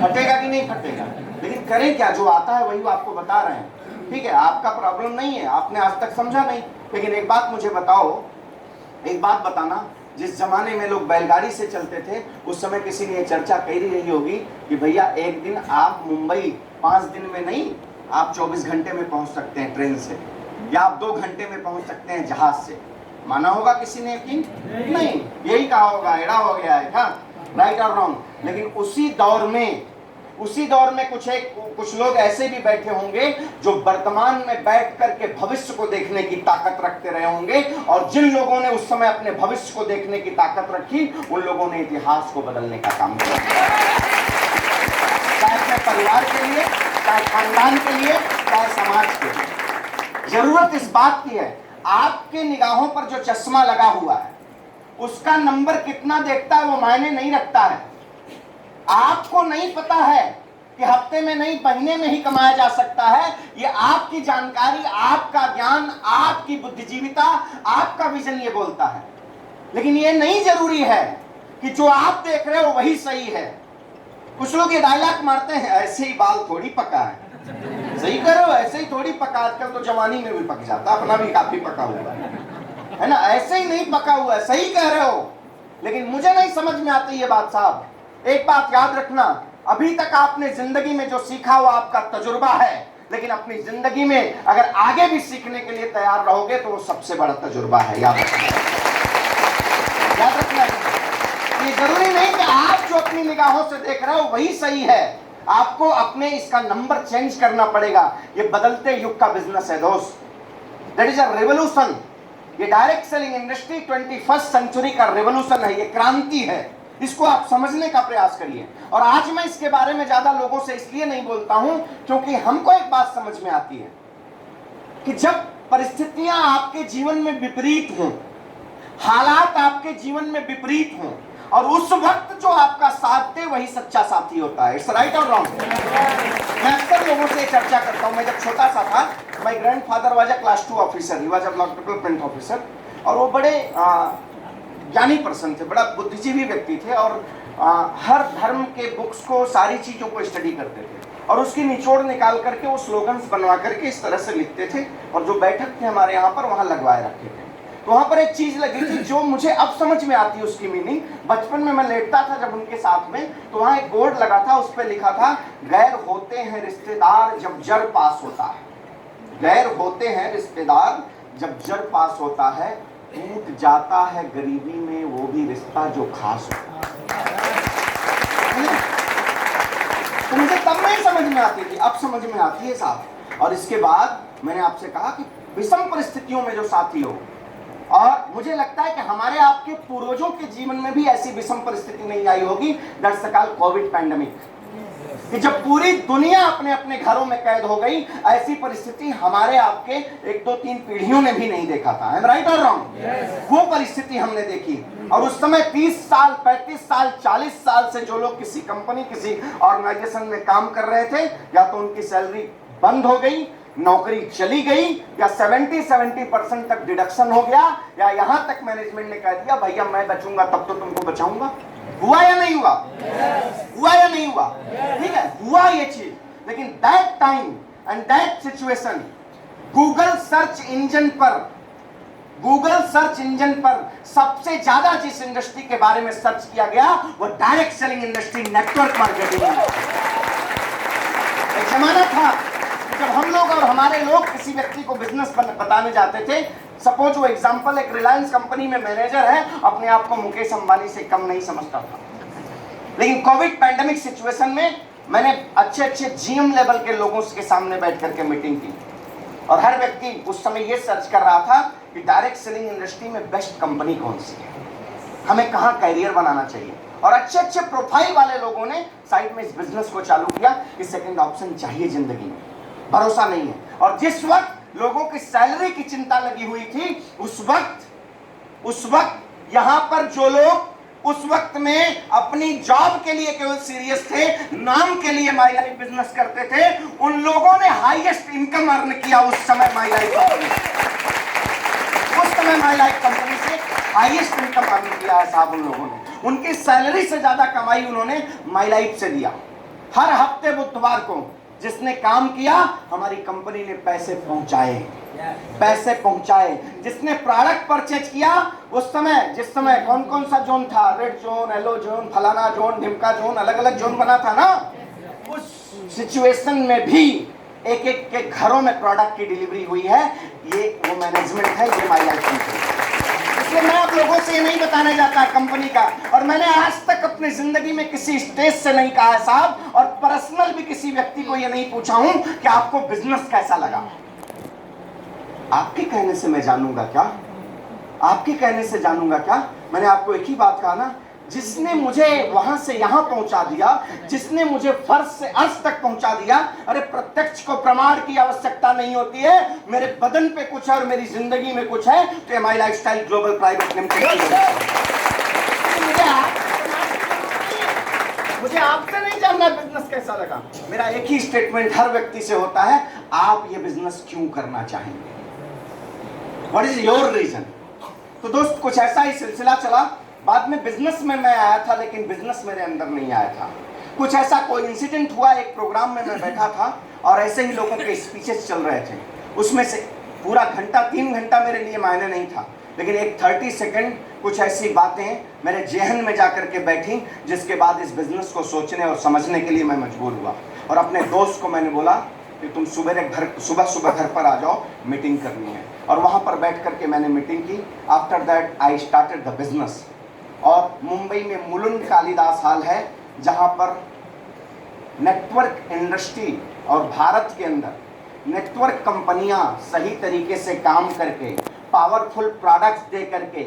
फटेगा कि नहीं फटेगा? लेकिन करें क्या, जो आता है वही आपको बता रहे हैं, ठीक है? आपका प्रॉब्लम नहीं है, आपने आज तक समझा नहीं। लेकिन एक बात मुझे बताओ, एक बात बताना, जिस जमाने में लोग बैलगाड़ी से चलते थे, उस समय किसी ने ये चर्चा कर ही रही होगी कि भैया एक दिन आप मुंबई 5 दिन में नहीं, आप 24 घंटे में पहुंच सकते हैं ट्रेन से, या आप 2 घंटे में पहुंच सकते हैं जहाज से। माना होगा किसी ने यकीन? नहीं, यही कहा होगा, एड़ा हो गया है, हाँ, राइट और रॉन्ग। लेकिन उसी दौर में कुछ लोग ऐसे भी बैठे होंगे जो वर्तमान में बैठ करके भविष्य को देखने की ताकत रखते रहे होंगे, और जिन लोगों ने उस समय अपने भविष्य को देखने की ताकत रखी, उन लोगों ने इतिहास को बदलने का काम किया, चाहे अपने परिवार के लिए, चाहे खानदान के लिए, चाहे समाज के लिए। जरूरत इस बात की है, आपके निगाहों पर जो चश्मा लगा हुआ है उसका नंबर कितना देखता है वो मायने नहीं रखता है। आपको नहीं पता है कि हफ्ते में नहीं, महीने में ही कमाया जा सकता है। ये आपकी जानकारी, आपका ज्ञान, आपकी बुद्धिजीविता, आपका विजन ये बोलता है। लेकिन ये नहीं जरूरी है कि जो आप देख रहे हो वही सही है। कुछ लोग ये डायलॉग मारते हैं, ऐसे ही बाल थोड़ी पका है। सही करो, ऐसे ही थोड़ी पका, आजकल तो जवानी में भी पक जाता, अपना भी काफी पका हुआ है ना, ऐसे ही नहीं पका हुआ है। सही कह रहे हो, लेकिन मुझे नहीं समझ में आती ये बात साहब। एक बात याद रखना, अभी तक आपने जिंदगी में जो सीखा वो आपका तजुर्बा है, लेकिन अपनी जिंदगी में अगर आगे भी सीखने के लिए तैयार रहोगे तो वो सबसे बड़ा तजुर्बा है। याद रखना। ये जरूरी नहीं कि आप जो अपनी निगाहों से देख रहे हो वही सही है, आपको अपने इसका नंबर चेंज करना पड़ेगा। ये बदलते युग का बिजनेस है दोस्त, दैट इज अ रेवोल्यूशन। ये direct selling industry 21st century का रेवोल्यूशन है, ये क्रांति है। इसको आप समझने का प्रयास करिए। और आज मैं इसके बारे में ज्यादा लोगों से इसलिए नहीं बोलता हूं क्योंकि हमको एक बात समझ में आती है कि जब परिस्थितियां आपके जीवन में विपरीत हों, हालात आपके जीवन में विपरीत हों, और उस वक्त जो आपका साथ दे वही सच्चा साथी होता है। इट्स राइट और रॉन्ग? मैं अक्सर लोगों से चर्चा करता हूं। मैं जब छोटा सा था, my grandfather was a class 2 officer, he was a block print officer, और वो बड़े ज्ञानी पर्सन थे, बड़ा बुद्धिजीवी व्यक्ति थे, और हर धर्म के बुक्स को, सारी चीजों को स्टडी करते थे, और उसकी निचोड़ निकाल करके वो स्लोगन्स बनवा करके इस तरह से लिखते थे, और जो बैठक थे हमारे यहाँ पर वहां लगवाए रखे थे। तो वहां पर एक चीज लगी थी जो मुझे अब समझ में आती है उसकी मीनिंग। बचपन में मैं लेटता था जब उनके साथ में, तो वहां एक बोर्ड लगा था, उस पर लिखा था, गैर होते हैं रिश्तेदार जब जर पास होता है। गैर होते हैं रिश्तेदार जब जर पास होता है, टूट जाता है गरीबी में वो भी रिश्ता जो खास होता है। तो मुझे तब नहीं समझ में आती थी, अब समझ में आती है साहब। और इसके बाद मैंने आपसे कहा कि विषम परिस्थितियों में जो साथी हो, और मुझे लगता है कि हमारे आपके पूर्वजों के जीवन में भी ऐसी विषम परिस्थिति नहीं आई होगी। दैट्स कॉल्ड कोविड पैंडेमिक, कि जब पूरी दुनिया अपने अपने घरों में कैद हो गई, ऐसी परिस्थिति हमारे आपके 1, 2, 3 पीढ़ियों ने भी नहीं देखा था। राइट और रॉन्ग? वो परिस्थिति हमने देखी। और उस समय 30 साल, 35 साल, 40 साल से जो लोग किसी कंपनी, किसी ऑर्गेनाइजेशन में काम कर रहे थे, या तो उनकी सैलरी बंद हो गई, नौकरी चली गई, या 70% तक डिडक्शन हो गया, या यहां तक मैनेजमेंट ने कह दिया भैया मैं बचूंगा तब तो तुमको बचाऊंगा। हुआ या नहीं हुआ? हुआ या नहीं हुआ? ठीक है, हुआ ये चीज। लेकिन that time and that situation, Google search engine पर सबसे ज्यादा जिस इंडस्ट्री के बारे में सर्च किया गया वो direct selling industry, network marketing. एक जमाना था जब हम लोग और हमारे लोग किसी व्यक्ति को बिजनेस बताने जाते थे, सपोज वो एग्जांपल, एक रिलायंस कंपनी में मैनेजर है, अपने आप को मुकेश अंबानी से कम नहीं समझता था। लेकिन कोविड पैंडेमिक सिचुएशन में मैंने अच्छे जीएम लेवल के लोगों के सामने बैठ करके मीटिंग की, और हर व्यक्ति उस समय ये सर्च कर रहा था कि डायरेक्ट सेलिंग इंडस्ट्री में बेस्ट कंपनी कौन सी है, हमें कहाँ कैरियर बनाना चाहिए। और अच्छे प्रोफाइल वाले लोगों ने साइड में इस बिजनेस को चालू किया कि सेकंड ऑप्शन चाहिए जिंदगी में, भरोसा नहीं है। और जिस वक्त लोगों की सैलरी की चिंता लगी हुई थी, उस वक्त उस वक्त यहाँ पर जो लोग उस वक्त में अपनी जॉब के लिए केवल सीरियस थे, नाम के लिए माई लाइफ बिजनेस करते थे, उन लोगों ने हाईएस्ट इनकम अर्न किया उस समय माई लाइफ कंपनी। उस समय माई लाइफ कंपनी से हाईएस्ट इनकम अर्न किया है साहब उन लोगों ने। उनकी सैलरी से ज्यादा कमाई उन्होंने माई लाइफ से दिया। हर हफ्ते बुधवार को जिसने काम किया, हमारी कंपनी ने पैसे पहुंचाए। जिसने प्रोडक्ट परचेज किया, उस समय जिस समय कौन कौन सा जोन था, रेड जोन, येलो जोन, फलाना जोन, ढिमका जोन, अलग अलग जोन बना था ना, उस सिचुएशन में भी एक एक के घरों में प्रोडक्ट की डिलीवरी हुई है। ये वो मैनेजमेंट है, ये माई लाइफ कंपनी। इसलिए मैं आप लोगों से ये नहीं बताने जाता कंपनी का, और मैंने आज तक अपनी जिंदगी में किसी स्टेज से नहीं कहा है साहब, और पर्सनल भी किसी व्यक्ति को ये नहीं पूछा हूं कि आपको बिजनेस कैसा लगा। आपके कहने से मैं जानूंगा क्या? आपके कहने से जानूंगा क्या? मैंने आपको एक ही बात कहा ना, जिसने मुझे वहां से यहां पहुंचा दिया, जिसने मुझे फर्श से अर्श तक पहुंचा दिया, अरे प्रत्यक्ष को प्रमाण की आवश्यकता नहीं होती है। मेरे बदन पे कुछ है और मेरी जिंदगी में कुछ है, तो माई लाइफस्टाइल ग्लोबल प्राइवेट लिमिटेड। मुझे आपसे नहीं जानना बिजनेस कैसा लगा। मेरा एक ही स्टेटमेंट हर व्यक्ति से होता है, आप ये बिजनेस क्यों करना चाहेंगे? What is your reason? तो दोस्त, कुछ ऐसा ही सिलसिला चला। बाद में बिजनेस में मैं आया था, लेकिन बिजनेस मेरे अंदर नहीं आया था। कुछ ऐसा कोई इंसिडेंट हुआ, एक प्रोग्राम में मैं बैठा था और ऐसे ही लोगों के स्पीचेस चल रहे थे। उसमें से पूरा घंटा, 3 घंटा मेरे लिए मायने नहीं था, लेकिन एक 30 सेकंड कुछ ऐसी बातें मेरे जेहन में जाकर के बैठी, जिसके बाद इस बिजनेस को सोचने और समझने के लिए मैं मजबूर हुआ। और अपने दोस्त को मैंने बोला कि तुम सुबह घर पर आ जाओ, मीटिंग करनी है। और वहाँ पर बैठ करके मैंने मीटिंग की। After that I started the business. और मुंबई में मुलुंड कालिदास हॉल है, जहाँ पर नेटवर्क इंडस्ट्री और भारत के अंदर नेटवर्क कंपनियां सही तरीके से काम करके, पावरफुल प्रोडक्ट्स दे करके,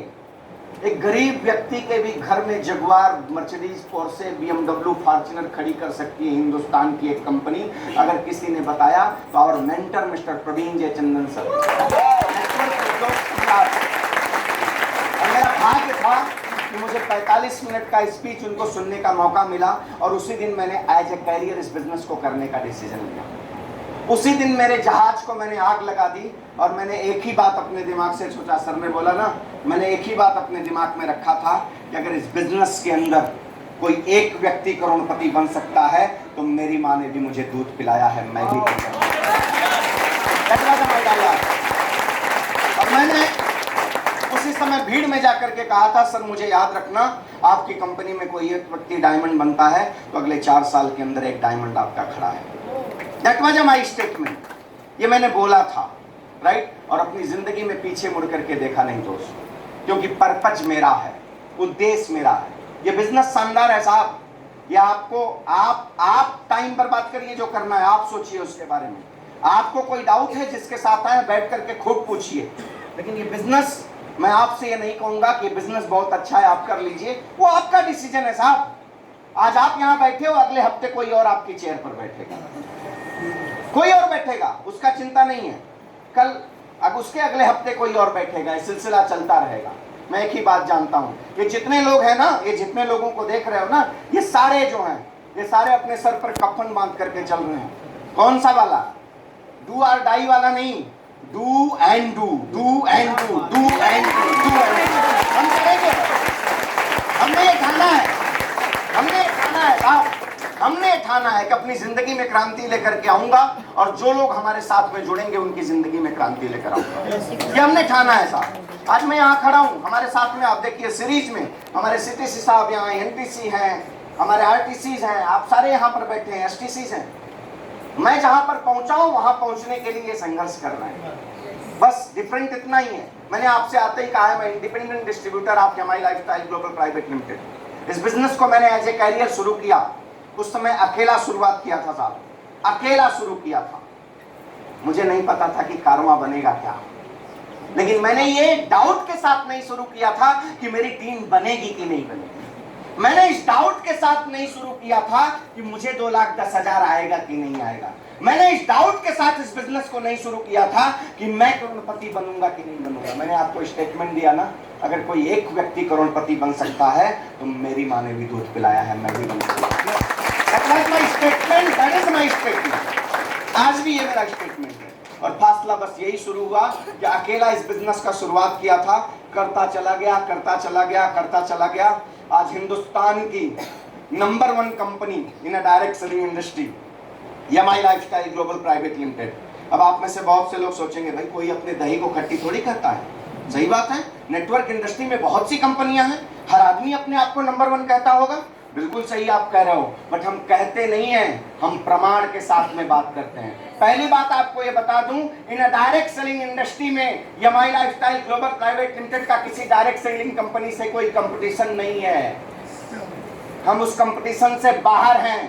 एक गरीब व्यक्ति के भी घर में Jaguar, Mercedes, Porsche, BMW, Fortuner खड़ी कर सकती है हिंदुस्तान की एक कंपनी। अगर किसी ने बताया तो और मेंटर मिस्टर प्रवीण जयचंदन सर। और मेरा भाग्य था कि मुझे 45 मिनट का स्पीच उनको सुनने का मौका मिला, और उसी दिन मैंने एज ए कैरियर इस बिजनेस को करने का डिसीजन लिया। उसी दिन मेरे जहाज को मैंने आग लगा दी, और मैंने एक ही बात अपने दिमाग से सोचा। सर ने बोला ना, मैंने एक ही बात अपने दिमाग में रखा था कि अगर इस बिजनेस के अंदर कोई एक व्यक्ति करोड़पति बन सकता है, तो मेरी माँ ने भी मुझे दूध पिलाया है, मैं भी कर सकता हूं। और मैंने उसी समय भीड़ में जाकर के कहा था, सर मुझे याद रखना, आपकी कंपनी में कोई एक व्यक्ति डायमंड बनता है तो अगले 4 साल के अंदर एक डायमंड आपका खड़ा है। That was my statement। ये मैंने बोला था, राइट। और अपनी जिंदगी में पीछे मुड़ करके देखा नहीं दोस्त, क्योंकि पर्पज मेरा है, उद्देश्य मेरा है। ये बिजनेस शानदार है साहब। ये आपको आप टाइम बर्बाद करिए, जो करना है आप सोचिए उसके बारे में। आपको कोई डाउट है, जिसके साथ आए बैठ करके खूब पूछिए। लेकिन ये बिजनेस, मैं आपसे ये नहीं कहूंगा कि बिजनेस बहुत अच्छा है आप कर लीजिए, वो आपका डिसीजन है साहब। आज आप यहाँ बैठे हो, अगले हफ्ते कोई और आपकी चेयर पर बैठेगा, कोई और बैठेगा, उसका चिंता नहीं है। कल अब उसके अगले हफ्ते कोई और बैठेगा, ये सिलसिला चलता रहेगा। मैं एक ही बात जानता हूं, ये जितने लोग हैं ना, ये जितने लोगों को देख रहे हो ना, ये सारे जो हैं, ये सारे अपने सर पर कफन बांध करके चल रहे हैं। कौन सा वाला? डू और डाई वाला नहीं, do and do, do and do, do and do, do and do. हम करेंगे, हमने ये ठाना है, हमने ठाना है साहब, हमने ठाना है कि अपनी जिंदगी में क्रांति लेकर के आऊंगा, और जो लोग हमारे साथ में जुड़ेंगे उनकी जिंदगी में क्रांति लेकर आऊंगा। ये हमने ठाना है साहब। आज मैं यहाँ खड़ा हूँ, हमारे साथ में आप देखिए सीरीज में हमारे CTC साहब यहाँ, NTC हैं, हमारे RTCs हैं, आप सारे यहाँ पर बैठे हैं, STCs हैं। मैं जहाँ पर पहुँचा हूँ वहाँ पहुँचने के लिए संघर्ष करना है, बस डिफरेंट इतना ही है। मैंने आपसे आते ही कहा है, मैं independent distributor of my Lifestyle global private limited. इस बिजनेस को मैंने एज ए कैरियर शुरू किया। उस समय अकेला शुरुआत किया था साहब, अकेला शुरू किया था। मुझे नहीं पता था कि कारवां बनेगा क्या, लेकिन मैंने ये डाउट के साथ नहीं शुरू किया था कि मेरी टीम बनेगी कि नहीं बनेगी। मैंने इस डाउट के साथ नहीं शुरू किया था कि मुझे 2,10,000 आएगा कि नहीं आएगा। मैंने इस डाउट के साथ इस बिजनेस को नहीं शुरू किया था कि मैं करोड़पति बनूंगा कि नहीं बनूंगा। मैंने आपको स्टेटमेंट दिया ना, अगर कोई एक व्यक्ति करोड़पति बन सकता है तो मेरी माँ ने भी दूध पिलाया है, मैं भी बन सकता हूं। आज भी ये मेरा स्टेटमेंट है। और फासला बस यही शुरू हुआ कि अकेला इस बिजनेस का शुरुआत किया था, करता चला गया, करता चला गया, करता चला गया। आज हिंदुस्तान की नंबर 1 कंपनी इन अ direct selling industry Yamai lifestyle global private limited. अब आप में से बहुत से लोग सोचेंगे भाई कोई अपने दही को खट्टी थोड़ी करता है। सही बात है, नेटवर्क इंडस्ट्री में बहुत सी कंपनियां हैं, हर आदमी अपने आप को नंबर 1 कहता होगा। बिल्कुल सही आप कह रहे हो, बट हम कहते नहीं हैं, हम प्रमाण के साथ में बात करते हैं। पहली बात आपको ये बता दूं, इन डायरेक्ट सेलिंग इंडस्ट्री में Yamai lifestyle global private limited का किसी डायरेक्ट सेलिंग कंपनी से कोई कंपटीशन नहीं है। हम उस कंपटीशन से बाहर हैं।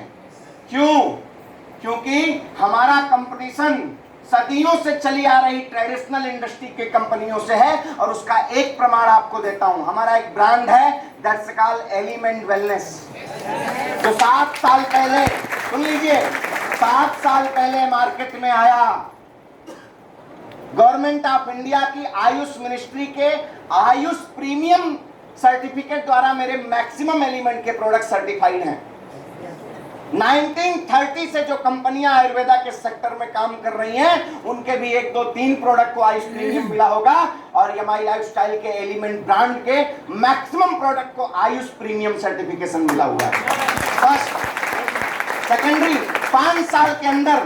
क्यों? क्योंकि हमारा कंपटीशन सदियों से चली आ रही ट्रेडिशनल इंडस्ट्री के कंपनियों से है। और उसका एक प्रमाण आपको देता हूं, हमारा एक ब्रांड है दैट्स कॉल्ड एलिमेंट वेलनेस, जो 7 साल पहले, सुन लीजिए, 7 साल पहले मार्केट में आया। गवर्नमेंट ऑफ इंडिया की आयुष मिनिस्ट्री के आयुष प्रीमियम सर्टिफिकेट द्वारा मेरे मैक्सिमम एलिमेंट के प्रोडक्ट सर्टिफाइड हैं। 1930 से जो कंपनियां आयुर्वेदा के सेक्टर में काम कर रही हैं, उनके भी 1, 2, 3 प्रोडक्ट को आयुष प्रीमियम मिला होगा। और यमाई लाइफस्टाइल के एलिमेंट ब्रांड के मैक्सिमम प्रोडक्ट को आयुष प्रीमियम सर्टिफिकेशन मिला हुआ है। फर्स्ट, सेकेंडरी, 5 साल के अंदर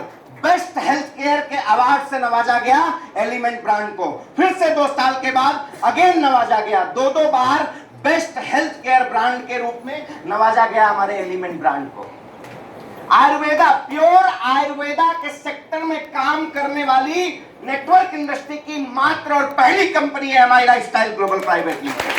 बेस्ट हेल्थ केयर के अवार्ड से नवाजा गया एलिमेंट ब्रांड को। फिर से 2 साल के बाद अगेन नवाजा गया, 2 बार बेस्ट हेल्थ केयर ब्रांड के रूप में नवाजा गया हमारे एलिमेंट ब्रांड को। आयुर्वेदा, प्योर आयुर्वेदा के सेक्टर में काम करने वाली नेटवर्क इंडस्ट्री की मात्र और पहली कंपनी है Yamai lifestyle global private limited.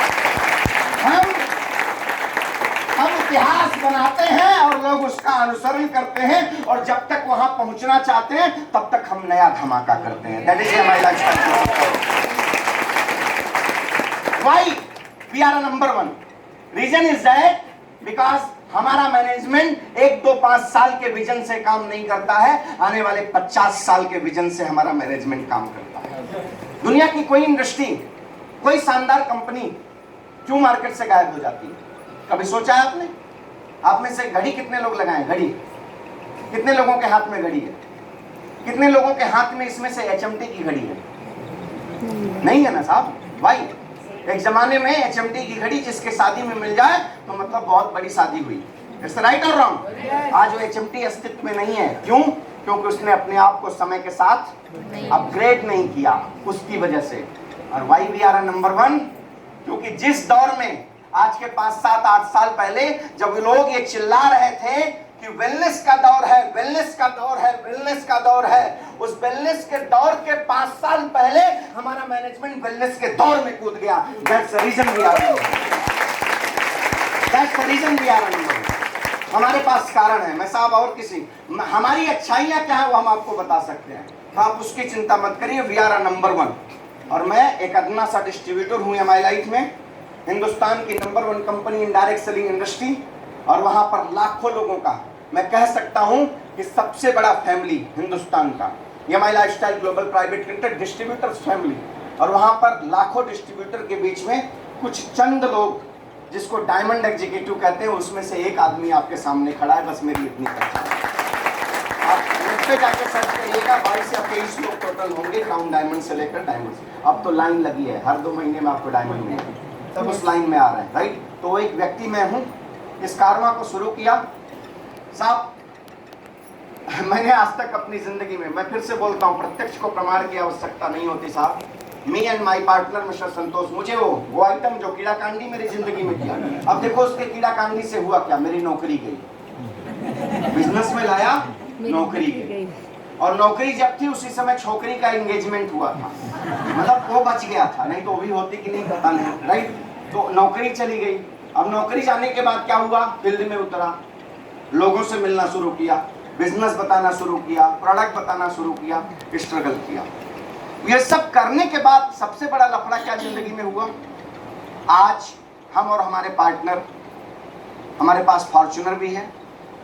हम इतिहास बनाते हैं और लोग उसका अनुसरण करते हैं, और जब तक वहां पहुंचना चाहते हैं तब तक हम नया धमाका करते हैं। दैट इज यमाई lifestyle global private. Why we are number 1? Reason is that because हमारा मैनेजमेंट 1, 2, 5 साल के विजन से काम नहीं करता है, आने वाले 50 साल के विजन से हमारा मैनेजमेंट काम करता है। दुनिया की कोई इंडस्ट्री, कोई शानदार कंपनी क्यों मार्केट से गायब हो जाती है? कभी सोचा है आपने? आप में से घड़ी कितने लोग लगाए? घड़ी कितने लोगों के हाथ में घड़ी है? कितने लोगों के हाथ में इसमें से HMT की घड़ी है? नहीं है ना साहब। भाई एक जमाने में HMT की घड़ी जिसके शादी में मिल जाए तो मतलब बहुत बड़ी शादी हुई। इट्स राइट और रॉन्ग? आज वो HMT अस्तित्व में नहीं है। क्यों? क्योंकि उसने अपने आप को समय के साथ अपग्रेड नहीं किया, उसकी वजह से। और वाई वी आर नंबर 1? क्योंकि जिस दौर में आज के 5, 7, 8 साल पहले जब लोग ये चिल्ला रहे थे कि वेलनेस का दौर है, वेलनेस का दौर है, वेलनेस का दौर है, उस वेलनेस के दौर के 5 साल पहले हमारा मैनेजमेंट वेलनेस के दौर में कूद गया। That's the reason we are number 1। That's the reason we are number 1। हमारे पास कारण है। मैं साहब और किसी, हमारी अच्छाइयां क्या है वो हम आपको बता सकते हैं, आप उसकी चिंता मत करिए। We are number 1। और मैं एक अदना सा डिस्ट्रीब्यूटर हूँ यमाई लाइफ में, हिंदुस्तान की number 1 company in direct selling industry. और वहां पर लाखों लोगों का, मैं कह सकता हूं कि सबसे बड़ा फैमिली हिंदुस्तान का Yamai lifestyle global private limited distributors family. और वहां पर लाखों डिस्ट्रीब्यूटर के बीच में कुछ चंद लोग जिसको डायमंड एग्जीक्यूटिव कहते हैं, उसमें से एक आदमी आपके सामने खड़ा है। बस मेरी इतनी पहचान है। आप नेट पे जाके सर्च करिएगा, 22 या 23 लोग टोटल होंगे, क्राउन डायमंड से लेकर डायमंड। अब तो लाइन लगी है, हर 2 महीने में आपको डायमंड मिलेगा, तब उस लाइन में आ रहा है। राइट? तो वो एक व्यक्ति मैं हूं। इस कारवां को शुरू किया साहब, मैंने आज तक अपनी जिंदगी में, मैं फिर से बोलता हूं, प्रत्यक्ष को प्रमाण की आवश्यकता नहीं होती साहब। Me and my partner mister Santosh, मुझे वो आइटम जो कीड़ा कांडी मेरी जिंदगी में किया, अब देखो उसके कीड़ा कांडी से हुआ क्या? मेरी नौकरी गई, बिजनेस में लाया, नौकरी गई। और नौकरी जब थी उसी समय छोकरी का एंगेजमेंट हुआ था, मतलब वो बच गया था, नहीं तो वो भी होती कि नहीं पता नहीं। राइट? तो नौकरी चली गई। अब नौकरी जाने के बाद क्या हुआ? फील्ड में उतरा, लोगों से मिलना शुरू किया, बिजनेस बताना शुरू किया, प्रोडक्ट बताना शुरू किया, स्ट्रगल किया। ये सब करने के बाद सबसे बड़ा लफड़ा क्या जिंदगी में हुआ? आज हम और हमारे पार्टनर, हमारे पास फॉर्च्यूनर भी है,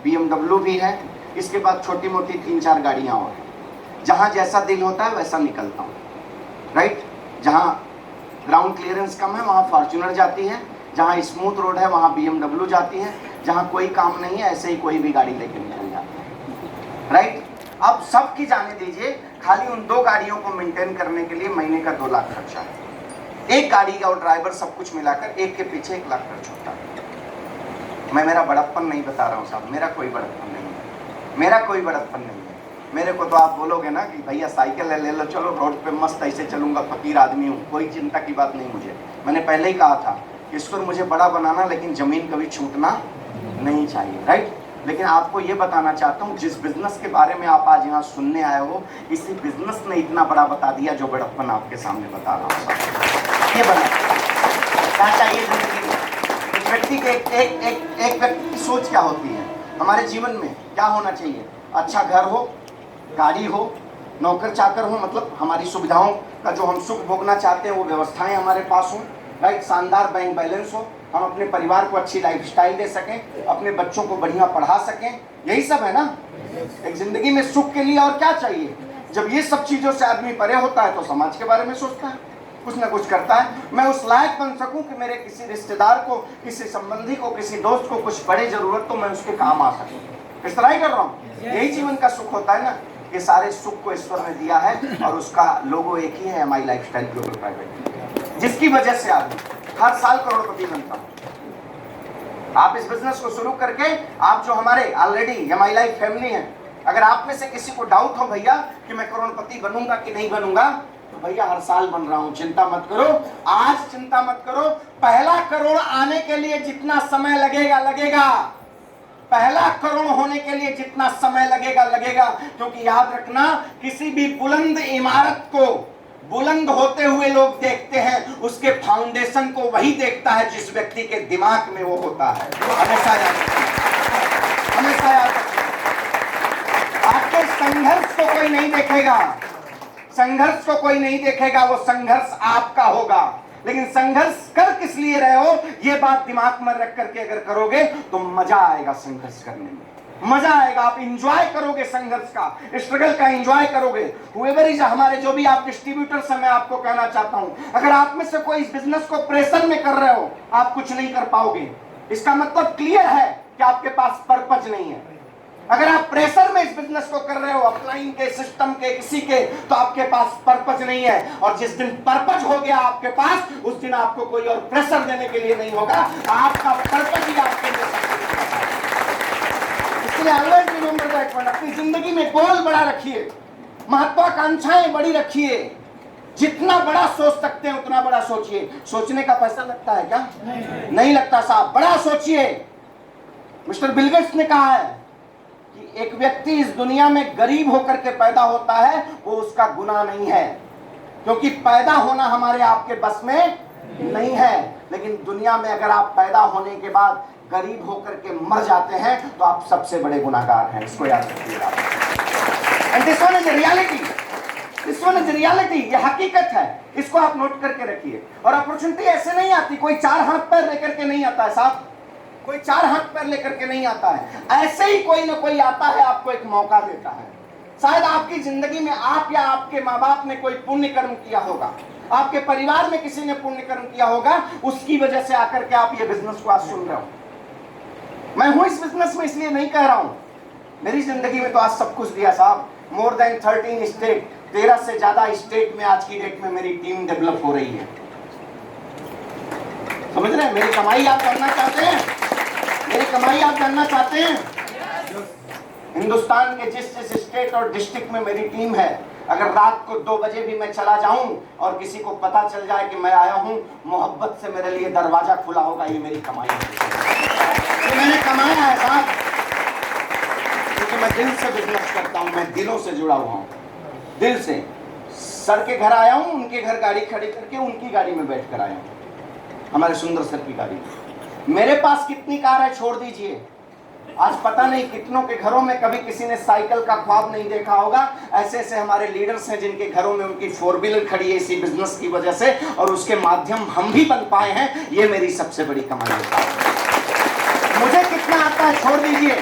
BMW भी है, इसके बाद छोटी मोटी 3-4 गाड़ियाँ और हैं। जहाँ जैसा दिल होता है वैसा निकलता हूँ, राइट। जहाँ ग्राउंड क्लियरेंस कम है वहाँ फॉर्च्यूनर जाती है, जहाँ स्मूथ रोड है वहाँ BMW जाती है, जहाँ कोई काम नहीं है ऐसे ही कोई भी गाड़ी लेके निकल जाती है, राइट। अब सबकी जाने दीजिए, खाली उन 2 गाड़ियों को मेंटेन करने के लिए महीने का 2 लाख खर्चा है। एक गाड़ी का और ड्राइवर सब कुछ मिलाकर एक के पीछे 1 लाख खर्च होता है। मैं मेरा बड़प्पन नहीं बता रहा हूँ साहब, मेरा कोई बड़प्पन नहीं है, मेरा कोई बड़प्पन नहीं है। मेरे को तो आप बोलोगे ना कि भैया साइकिल ले लो, चलो रोड पे मस्त ऐसे चलूंगा, फकीर आदमी हूँ, कोई चिंता की बात नहीं मुझे। मैंने पहले ही कहा था, ईश्वर मुझे बड़ा बनाना लेकिन जमीन कभी छूटना नहीं चाहिए, राइट। लेकिन आपको ये बताना चाहता हूँ, जिस बिजनेस के बारे में आप आज यहाँ सुनने आए हो, इसी बिजनेस ने इतना बड़ा बता दिया जो बड़प्पन आपके सामने बता रहा हूँ। ये बना क्या चाहिए जिंदगी में? एक व्यक्ति के एक व्यक्ति की सोच क्या होती है? हमारे जीवन में क्या होना चाहिए? अच्छा घर हो, गाड़ी हो, नौकर चाकर हो, मतलब हमारी सुविधाओं का जो हम सुख भोगना चाहते हैं वो व्यवस्थाएं हमारे पास हों, राइट। शानदार बैंक बैलेंस हो, हम अपने परिवार को अच्छी लाइफस्टाइल दे सकें, अपने बच्चों को बढ़िया पढ़ा सकें, यही सब है ना एक जिंदगी में सुख के लिए। और क्या चाहिए? जब ये सब चीजों से आदमी परे होता है तो समाज के बारे में सोचता है, कुछ ना कुछ करता है। मैं उस लायक बन सकूं कि मेरे किसी रिश्तेदार को, किसी संबंधी को, किसी दोस्त को कुछ बड़े जरूरत तो मैं उसके काम आ सकूं। इस तरह ही कर रहा हूँ। यही जीवन का सुख होता है ना। ये सारे सुख को ईश्वर ने दिया है और उसका लोगो एक ही है, MI लाइफस्टाइल ग्लोबल प्राइवेट, जिसकी वजह से आदमी हर साल करोड़पति बनता हूँ। आप इस बिजनेस को शुरू करके, आप जो हमारे ऑलरेडी MI लाइफ फैमिली है, अगर आप में से किसी को डाउट हो भैया कि मैं करोड़पति बनूंगा कि नहीं बनूंगा, तो भैया हर साल बन रहा हूँ, चिंता मत करो। आज चिंता मत करो, पहला करोड़ आने के लिए जितना समय लगेगा लगेगा, पहला करोड़ होने के लिए जितना समय लगेगा लगेगा। क्योंकि याद रखना, किसी भी बुलंद इमारत को बुलंद होते हुए लोग देखते हैं, उसके फाउंडेशन को वही देखता है जिस व्यक्ति के दिमाग में वो होता है। हमेशा याद रखिए, हमेशा याद रखिए। आपके संघर्ष को कोई नहीं देखेगा, संघर्ष को कोई नहीं देखेगा, वो संघर्ष आपका होगा। लेकिन संघर्ष कर किस लिए रहे हो, ये बात दिमाग में रख करके अगर करोगे तो मजा आएगा संघर्ष करने में, मजा आएगा। आप इंजॉय करोगे संघर्ष का, स्ट्रगल का इंजॉय करोगे। हुएवर इज, हमारे जो भी आप डिस्ट्रीब्यूटर्स हैं, मैं आपको कहना चाहता हूं, अगर आप में से कोई इस बिजनेस को प्रेशर में कर रहे हो, आप कुछ नहीं कर पाओगे। इसका मतलब क्लियर है कि आपके पास पर्पज नहीं है। अगर आप प्रेशर में इस बिजनेस को कर रहे हो, अपलाइन के, सिस्टम के, किसी के, तो आपके पास पर्पज नहीं है। और जिस दिन पर्पज हो गया आपके पास, उस दिन आपको कोई और प्रेशर देने के लिए नहीं होगा, आपका पर्पज ही आपके लिए सब कुछ है। इसलिए ऑलवेज रिमेंबर दैट वन। अपनी जिंदगी में गोल बड़ा रखिए, महत्वाकांक्षाएं बड़ी रखिए, जितना बड़ा सोच सकते हैं उतना बड़ा सोचिए। सोचने का पैसा लगता है क्या? नहीं लगता साहब, बड़ा सोचिए। मिस्टर बिल गेट्स ने कहा है कि एक व्यक्ति इस दुनिया में गरीब होकर के पैदा होता है, वो उसका गुनाह नहीं है, क्योंकि पैदा होना हमारे आपके बस में नहीं है। लेकिन दुनिया में अगर आप पैदा होने के बाद गरीब होकर के मर जाते हैं तो आप सबसे बड़े गुनाहगार हैं। इसको याद रखिएगा। And this one is reality, this one is reality, ये हकीकत है। इसको आप नोट करके रखिए। और अपॉर्चुनिटी ऐसे नहीं आती, कोई 4 हाथ पैर लेकर के नहीं आता है साहब, कोई 4 हाथ पैर लेकर के नहीं आता है। ऐसे ही कोई ना कोई आता है, आपको एक मौका देता है। शायद आपकी जिंदगी में आप या आपके माँ बाप ने कोई पुण्य कर्म किया होगा, आपके परिवार में किसी ने पुण्य कर्म किया होगा, उसकी वजह से आकर के आप ये बिजनेस को आज सुन रहे हो। मैं हूं इस बिजनेस में इसलिए नहीं कह रहा हूं, मेरी जिंदगी में तो आज सब कुछ दिया साहब। मोर देन 13 स्टेट, 13 से ज्यादा स्टेट में आज की डेट में मेरी टीम डेवलप हो रही है। समझ रहे हैं? मेरी कमाई आप जानना चाहते हैं? मेरी कमाई आप जानना चाहते हैं? हिंदुस्तान के जिस जिस स्टेट और डिस्ट्रिक्ट में मेरी टीम है, अगर रात को 2 बजे भी मैं चला जाऊं और किसी को पता चल जाए कि मैं आया हूं, मोहब्बत से मेरे लिए दरवाजा खुला होगा। ये मेरी कमाई है, ये मैंने कमाया है साहब, क्योंकि मैं दिल से बिजनेस करता हूं, मैं दिलों से जुड़ा हुआ हूं, दिल से। सर के घर आया हूं, उनके घर गाड़ी खड़ी करके उनकी गाड़ी में बैठ कर आया हूं, हमारे सुंदर सर की गाड़ी। मेरे पास कितनी कार है छोड़ दीजिए, आज पता नहीं कितनों के घरों में कभी किसी ने साइकिल का ख्वाब नहीं देखा होगा। ऐसे ऐसे हमारे लीडर्स हैं जिनके घरों में उनकी 4 व्हीलर खड़ी है इसी बिजनेस की वजह से, और उसके माध्यम हम भी बन पाए हैं। ये मेरी सबसे बड़ी कमाई है। मुझे कितना आता है छोड़ दीजिए,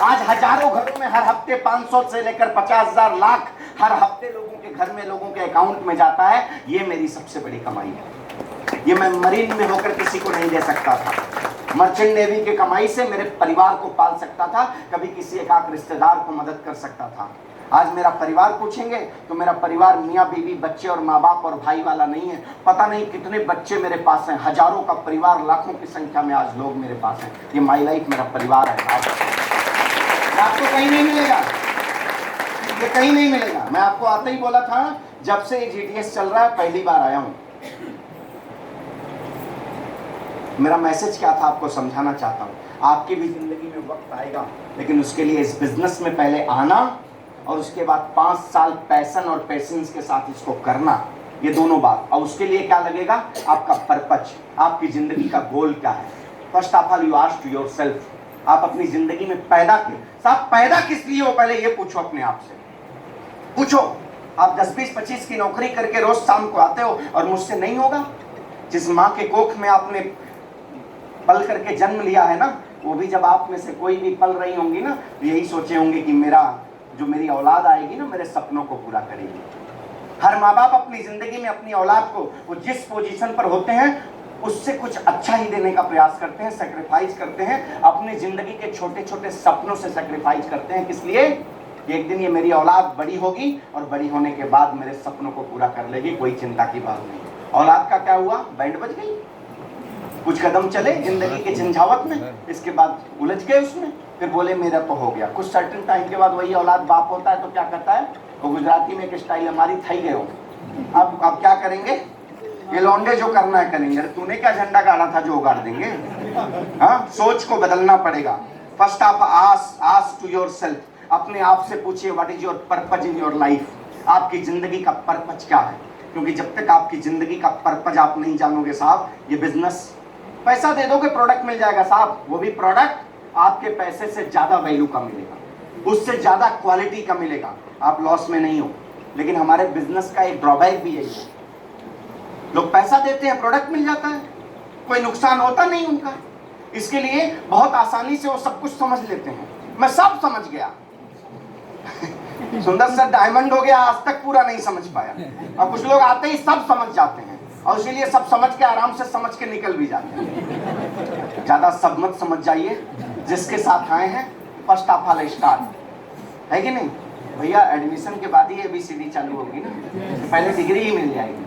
आज हजारों घरों में हर हफ्ते 500 से लेकर 50,000 लाख हर हफ्ते लोगों के घर में, लोगों के अकाउंट में जाता है। ये मेरी सबसे बड़ी कमाई है। ये मैं मरीन में होकर किसी को नहीं दे सकता था। मर्चेंट नेवी के कमाई से मेरे परिवार को पाल सकता था, कभी किसी एक आध रिश्तेदार को मदद कर सकता था। आज मेरा परिवार पूछेंगे तो मेरा परिवार मियाँ बीवी बच्चे और माँ बाप और भाई वाला नहीं है। पता नहीं कितने बच्चे मेरे पास हैं, हजारों का परिवार, लाखों की संख्या में आज लोग मेरे पास हैं। ये माई लाइफ मेरा परिवार है। आपको कहीं नहीं मिलेगा, ये कहीं नहीं मिलेगा। मैं आपको आते ही बोला था, जब से ये GTS चल रहा है पहली बार आया हूँ। मेरा मैसेज क्या था आपको समझाना चाहता हूँ। आपकी भी जिंदगी में वक्त आएगा, लेकिन उसके लिए इस बिजनेस में पहले आना और उसके बाद 5 साल पैशन और पेशेंस के साथ इसको करना, ये दोनों बात। और उसके लिए क्या लगेगा, आपका पर्पज, आपकी जिंदगी का गोल क्या है। First of all you ask to yourself, आप अपनी जिंदगी में पैदा किए, साहब पैदा किस लिए हो, पहले ये पूछो अपने आप से। पूछो, आप 10, 20, 25 की नौकरी करके रोज शाम को आते हो और मुझसे नहीं होगा। जिस माँ के कोख में आपने पल करके जन्म लिया है ना, वो भी जब आप में से कोई भी पल रही होंगी ना, तो यही सोचे होंगे कि मेरी औलाद आएगी ना, मेरे सपनों को पूरा करेगी। हर माँ बाप अपनी जिंदगी में अपनी औलाद को वो जिस पोजीशन पर होते हैं उससे कुछ अच्छा ही देने का प्रयास करते हैं, सेक्रीफाइस करते हैं, अपनी जिंदगी के छोटे छोटे सपनों से सेक्रीफाइस करते हैं। किस लिए? एक दिन ये मेरी औलाद बड़ी होगी और बड़ी होने के बाद मेरे सपनों को पूरा कर लेगी, कोई चिंता की बात नहीं। औलाद का क्या हुआ, बैंड बज गई, कुछ कदम चले जिंदगी के झंझावत में, इसके बाद उलझ गए उसमें, फिर बोले मेरा तो हो गया। कुछ सर्टेन टाइम के बाद वही औलाद बाप होता है तो क्या करता है, वो गुजराती में एक स्टाइल हमारी थई गए हो, अब क्या करेंगे, ये लौंडे जो करना है करेंगे। तूने क्या झंडा गाड़ा था जो उगाड़ देंगे। हाँ, सोच को बदलना पड़ेगा। First of ask to yourself, अपने आप से पूछिए what is your purpose in your life. आपकी जिंदगी का पर्पज क्या है, क्योंकि जब तक आपकी जिंदगी का पर्पज आप नहीं जानोगे साहब, ये बिजनेस, पैसा दे दोगे प्रोडक्ट मिल जाएगा साहब, वो भी प्रोडक्ट आपके पैसे से ज्यादा वैल्यू का मिलेगा, उससे ज्यादा क्वालिटी का मिलेगा, आप लॉस में नहीं हो। लेकिन हमारे बिजनेस का एक ड्रॉबैक भी यही है, लोग पैसा देते हैं प्रोडक्ट मिल जाता है, कोई नुकसान होता नहीं उनका। इसके लिए बहुत आसानी से वो सब कुछ समझ लेते हैं, मैं सब समझ गया। सुंदर सर डायमंड हो गया, आज तक पूरा नहीं समझ पाया, और कुछ लोग आते ही सब समझ जाते हैं और इसीलिए सब समझ के आराम से समझ के निकल भी जाते हैं। ज्यादा सब मत समझ जाइए, जिसके साथ आए हैं फर्स्ट ऑफ ऑल स्टार्ट, है कि नहीं भैया। एडमिशन के बाद ही ABCD चालू होगी ना, पहले डिग्री ही मिल जाएगी,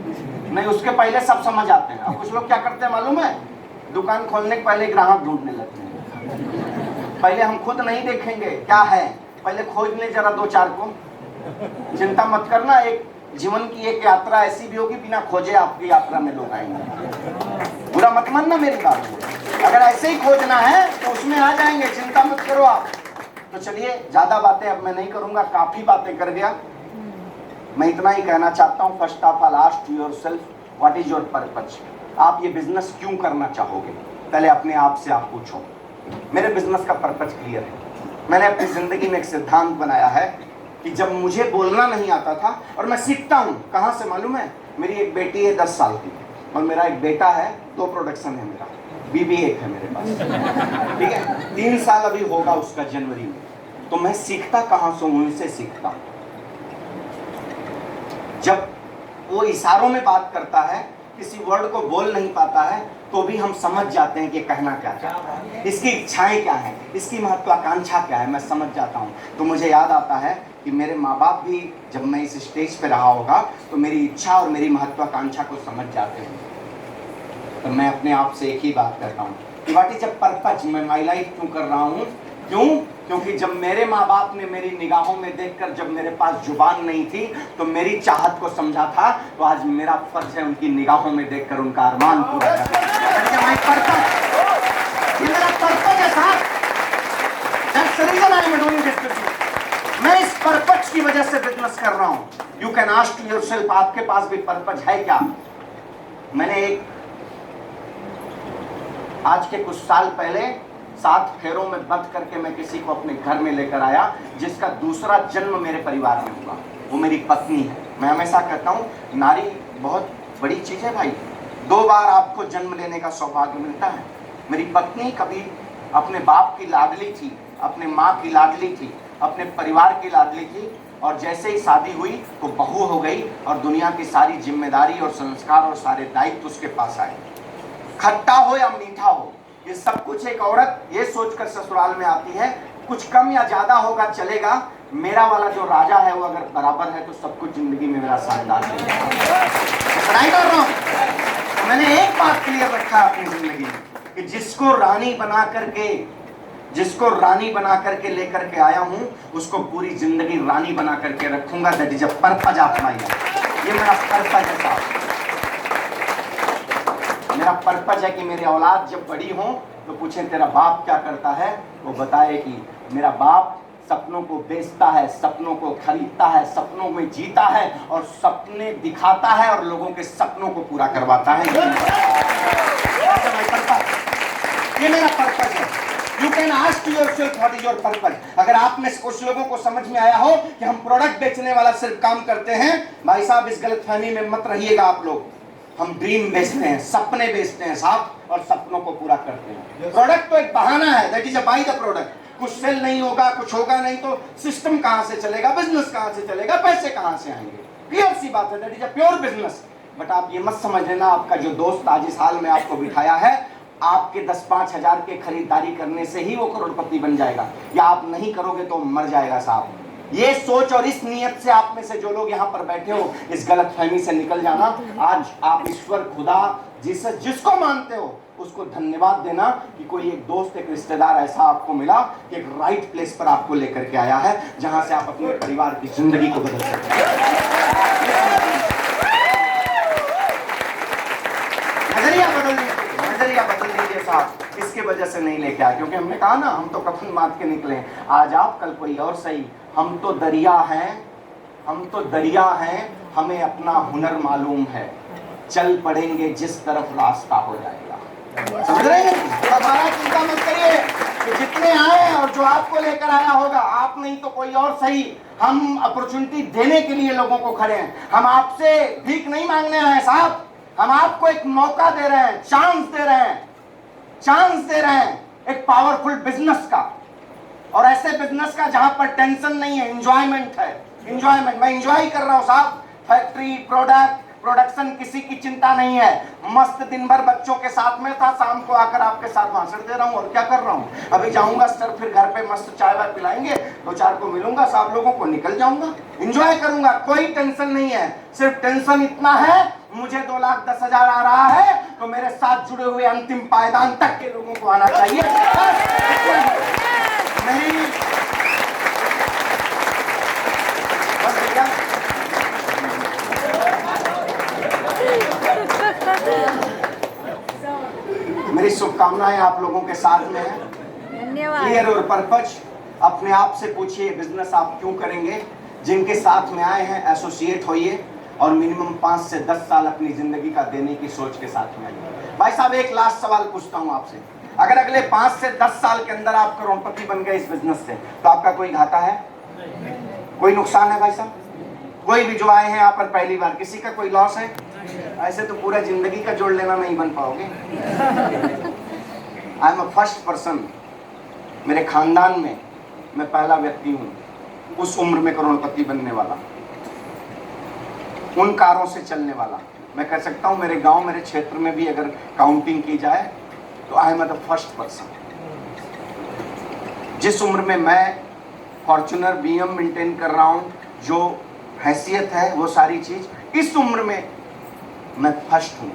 नहीं उसके पहले सब समझ आते हैं। और कुछ लोग क्या करते हैं मालूम है, दुकान खोलने के पहले ग्राहक ढूंढने लगते हैं। पहले हम खुद नहीं देखेंगे क्या है, पहले खोज ले जरा 2-4 को। चिंता मत करना, एक जीवन की एक यात्रा ऐसी भी होगी बिना खोजे आपकी यात्रा में लोग आएंगे। बुरा मत मानना मेरी बात, अगर ऐसे ही खोजना है तो उसमें आ जाएंगे, चिंता मत करो आप। तो चलिए ज्यादा बातें अब मैं नहीं करूंगा, काफी बातें कर गया। मैं इतना ही कहना चाहता हूँ, first of all ask to yourself what is your purpose. आप ये बिजनेस क्यों करना चाहोगे, पहले अपने आप से आप पूछो। मेरे बिजनेस का पर्पज क्लियर है। मैंने अपनी जिंदगी में एक सिद्धांत बनाया है कि जब मुझे बोलना नहीं आता था, और मैं सीखता हूँ कहाँ से मालूम है, मेरी एक बेटी है 10 साल की और मेरा एक बेटा है, 2 प्रोडक्शन है मेरा, बीबी एक है मेरे पास, ठीक है। 3 साल अभी होगा उसका जनवरी में। तो मैं सीखता कहाँ से, उनसे सीखता। जब वो इशारों में बात करता है, किसी वर्ड को बोल नहीं पाता है, तो भी हम समझ जाते हैं कि कहना क्या चाहता है, इसकी इच्छाएं क्या है, इसकी महत्वाकांक्षा क्या है, मैं समझ जाता हूँ। तो मुझे याद आता है कि मेरे माँ बाप भी जब मैं इस स्टेज पे रहा होगा तो मेरी इच्छा और मेरी महत्वाकांक्षा को समझ जाते हैं। तो मैं अपने आप से एक ही बात करता हूँ कि व्हाट इज अ पर्पज, मैं माई लाइफ क्यों कर रहा हूँ। क्यों? क्योंकि जब मेरे माँ बाप ने मेरी निगाहों में देखकर, जब मेरे पास जुबान नहीं थी तो मेरी चाहत को समझा था, तो आज मेरा फर्ज है उनकी निगाहों में देखकर उनका अरमान पूरा करना। ये मेरा पर्पज है साहब, मैं इस पर्पज की वजह से बिजनेस कर रहा हूँ। You can ask to yourself, आपके पास भी पर्पज है क्या। मैंने आज के कुछ साल पहले 7 फेरों में बंद करके मैं किसी को अपने घर में लेकर आया, जिसका दूसरा जन्म मेरे परिवार में हुआ, वो मेरी पत्नी है। मैं हमेशा कहता हूँ नारी बहुत बड़ी चीज है भाई, 2 बार आपको जन्म लेने का सौभाग्य मिलता है। मेरी पत्नी कभी अपने बाप की लाडली थी, अपने माँ की लाडली थी, अपने परिवार की लाडली थी, और जैसे ही शादी हुई तो बहू हो गई और दुनिया की सारी जिम्मेदारी और संस्कार और सारे दायित्व उसके पास आए। खट्टा हो या मीठा हो, ये सब कुछ एक औरत ये सोचकर ससुराल में आती है, कुछ कम या ज्यादा होगा चलेगा, मेरा वाला जो राजा है वो अगर बराबर है तो सब कुछ जिंदगी में मेरा शानदार है। पढ़ाई कर रहा हूं तो मैंने एक बात क्लियर रखा अपनी जिंदगी में कि जिसको रानी बना करके लेकर के आया हूं उसको पूरी जिंदगी रानी बना करके रखूंगा। That is a purpose of my life. ये मेरा पर्पज है साहब। मेरा पर्पज है कि मेरी औलाद जब बड़ी हो तो पूछे तेरा बाप क्या करता है, वो बताए कि मेरा बाप सपनों को बेचता है, सपनों को खरीदता है, सपनों में जीता है और सपने दिखाता है और लोगों के सपनों को पूरा करवाता है। ये मेरा पर्पज है। You can ask yourself what is your purpose. अगर आप में से कुछ लोगों को समझ में आया हो कि हम प्रोडक्ट बेचने वाला सिर्फ काम करते हैं, भाई साहब इस गलतफहमी में मत रहिएगा आप लोग। हम ड्रीम बेचते हैं, सपने बेचते हैं साहब, और सपनों को पूरा करते हैं। प्रोडक्ट तो एक बहाना है, that is a by the product. कुछ सेल नहीं होगा, कुछ होगा नहीं तो सिस्टम कहां से चलेगा, बिजनेस कहां से चलेगा, पैसे कहां से आएंगे? क्लियर सी बात है, that is a pure business. But आप ये मत समझ लेना आपका जो दोस्त आज इस हाल में आपको बिठाया है, आपके 10-5 हजार के खरीदारी करने से ही वो करोड़पति बन जाएगा, या आप नहीं करोगे तो मर जाएगा साहब। ये सोच और इस नियत से आप में से जो लोग यहाँ पर बैठे हो, इस गलतफहमी से निकल जाना। आज आप ईश्वर, खुदा, जिसको मानते हो उसको धन्यवाद देना कि कोई एक दोस्त, एक रिश्तेदार ऐसा आपको मिला कि एक राइट प्लेस पर आपको लेकर के आया है जहां से आप अपने परिवार की जिंदगी को बदल सकते हैं। नजरिया बदल लीजिए साहब। इसके वजह से नहीं लेके आए क्योंकि हमने कहा ना, हम तो कफन बांध के निकले, आज आप कल कोई और सही। हम तो दरिया हैं, हमें अपना हुनर मालूम है, चल पड़ेंगे जिस तरफ रास्ता हो जाएगा। समझ रहे हैं? दोबारा चिंता मत करिए कि जितने आए और जो आपको लेकर आया होगा, आप नहीं तो कोई और सही। हम अपॉर्चुनिटी देने के लिए लोगों को खड़े हैं। हम आपसे भीख नहीं मांगने आए साहब, हम आपको एक मौका दे रहे हैं, चांस दे रहे हैं एक पावरफुल बिजनेस का, और ऐसे बिजनेस का जहां पर टेंशन नहीं है, एंजॉयमेंट है। एंजॉयमेंट, मैं एंजॉय कर रहा हूं साहब। फैक्ट्री, प्रोडक्शन, किसी की चिंता नहीं है। मस्त दिन भर बच्चों के साथ में था, शाम को आकर आपके साथ भाषण दे रहा हूं। और क्या कर रहा हूं, अभी जाऊंगा सर, फिर घर पे मस्त चाय वाय पिलाएंगे, 2-4 को मिलूंगा, साहब लोगों को, निकल जाऊंगा, एंजॉय करूंगा, कोई टेंशन नहीं है। सिर्फ टेंशन इतना है, मुझे 2,10,000 आ रहा है तो मेरे साथ जुड़े हुए अंतिम पायदान तक के लोगों को आना चाहिए। नहीं बस भैया, मेरी शुभकामनाएं आप लोगों के साथ में है। क्लियर और पर्पज। अपने आप से पूछिए बिजनेस आप क्यों करेंगे। जिनके साथ में आए हैं एसोसिएट होइए और मिनिमम 5 से 10 साल अपनी जिंदगी का देने की सोच के साथ में आइए। भाई साहब एक लास्ट सवाल पूछता हूं आपसे, अगर अगले 5 से 10 साल के अंदर आप करोड़पति बन गए इस बिजनेस से, तो आपका कोई घाटा है, कोई नुकसान है? भाई साहब कोई भी जो आए हैं यहाँ पर पहली बार, किसी का कोई लॉस है? ऐसे तो पूरा जिंदगी का जोड़ लेना नहीं बन पाओगे। I am a first person, मेरे खानदान में मैं पहला व्यक्ति हूँ उस उम्र में करोड़पति बनने वाला, उन कारों से चलने वाला। मैं कह सकता हूँ मेरे गांव, मेरे क्षेत्र में भी अगर काउंटिंग की जाए तो I am the first person. जिस उम्र में मैं फॉर्च्यूनर BM मेंटेन कर रहा हूँ, जो हैसियत है वो सारी चीज, इस उम्र में मैं फर्स्ट हूँ।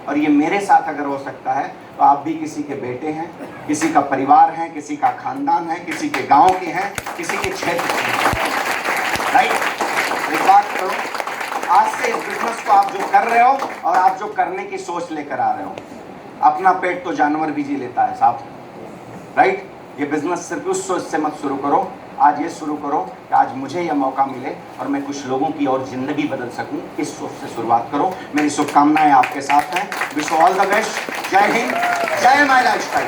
और ये मेरे साथ अगर हो सकता है तो आप भी किसी के बेटे हैं, किसी का परिवार है, किसी का खानदान है, किसी के गांव के हैं, किसी के क्षेत्र के, राइट? एक बात करो, आज से इस बिजनेस को आप जो कर रहे हो और आप जो करने की सोच लेकर आ रहे हो, अपना पेट तो जानवर भी जी लेता है साहब, राइट? ये बिजनेस सिर्फ उस सोच से मत शुरू करो, आज ये शुरू करो कि आज मुझे यह मौका मिले और मैं कुछ लोगों की और जिंदगी बदल सकूं, इस सोच से शुरुआत करो। मेरी शुभकामनाएं आपके साथ हैं। Wish all the best. जय हिंद, जय माय लाइफस्टाइल।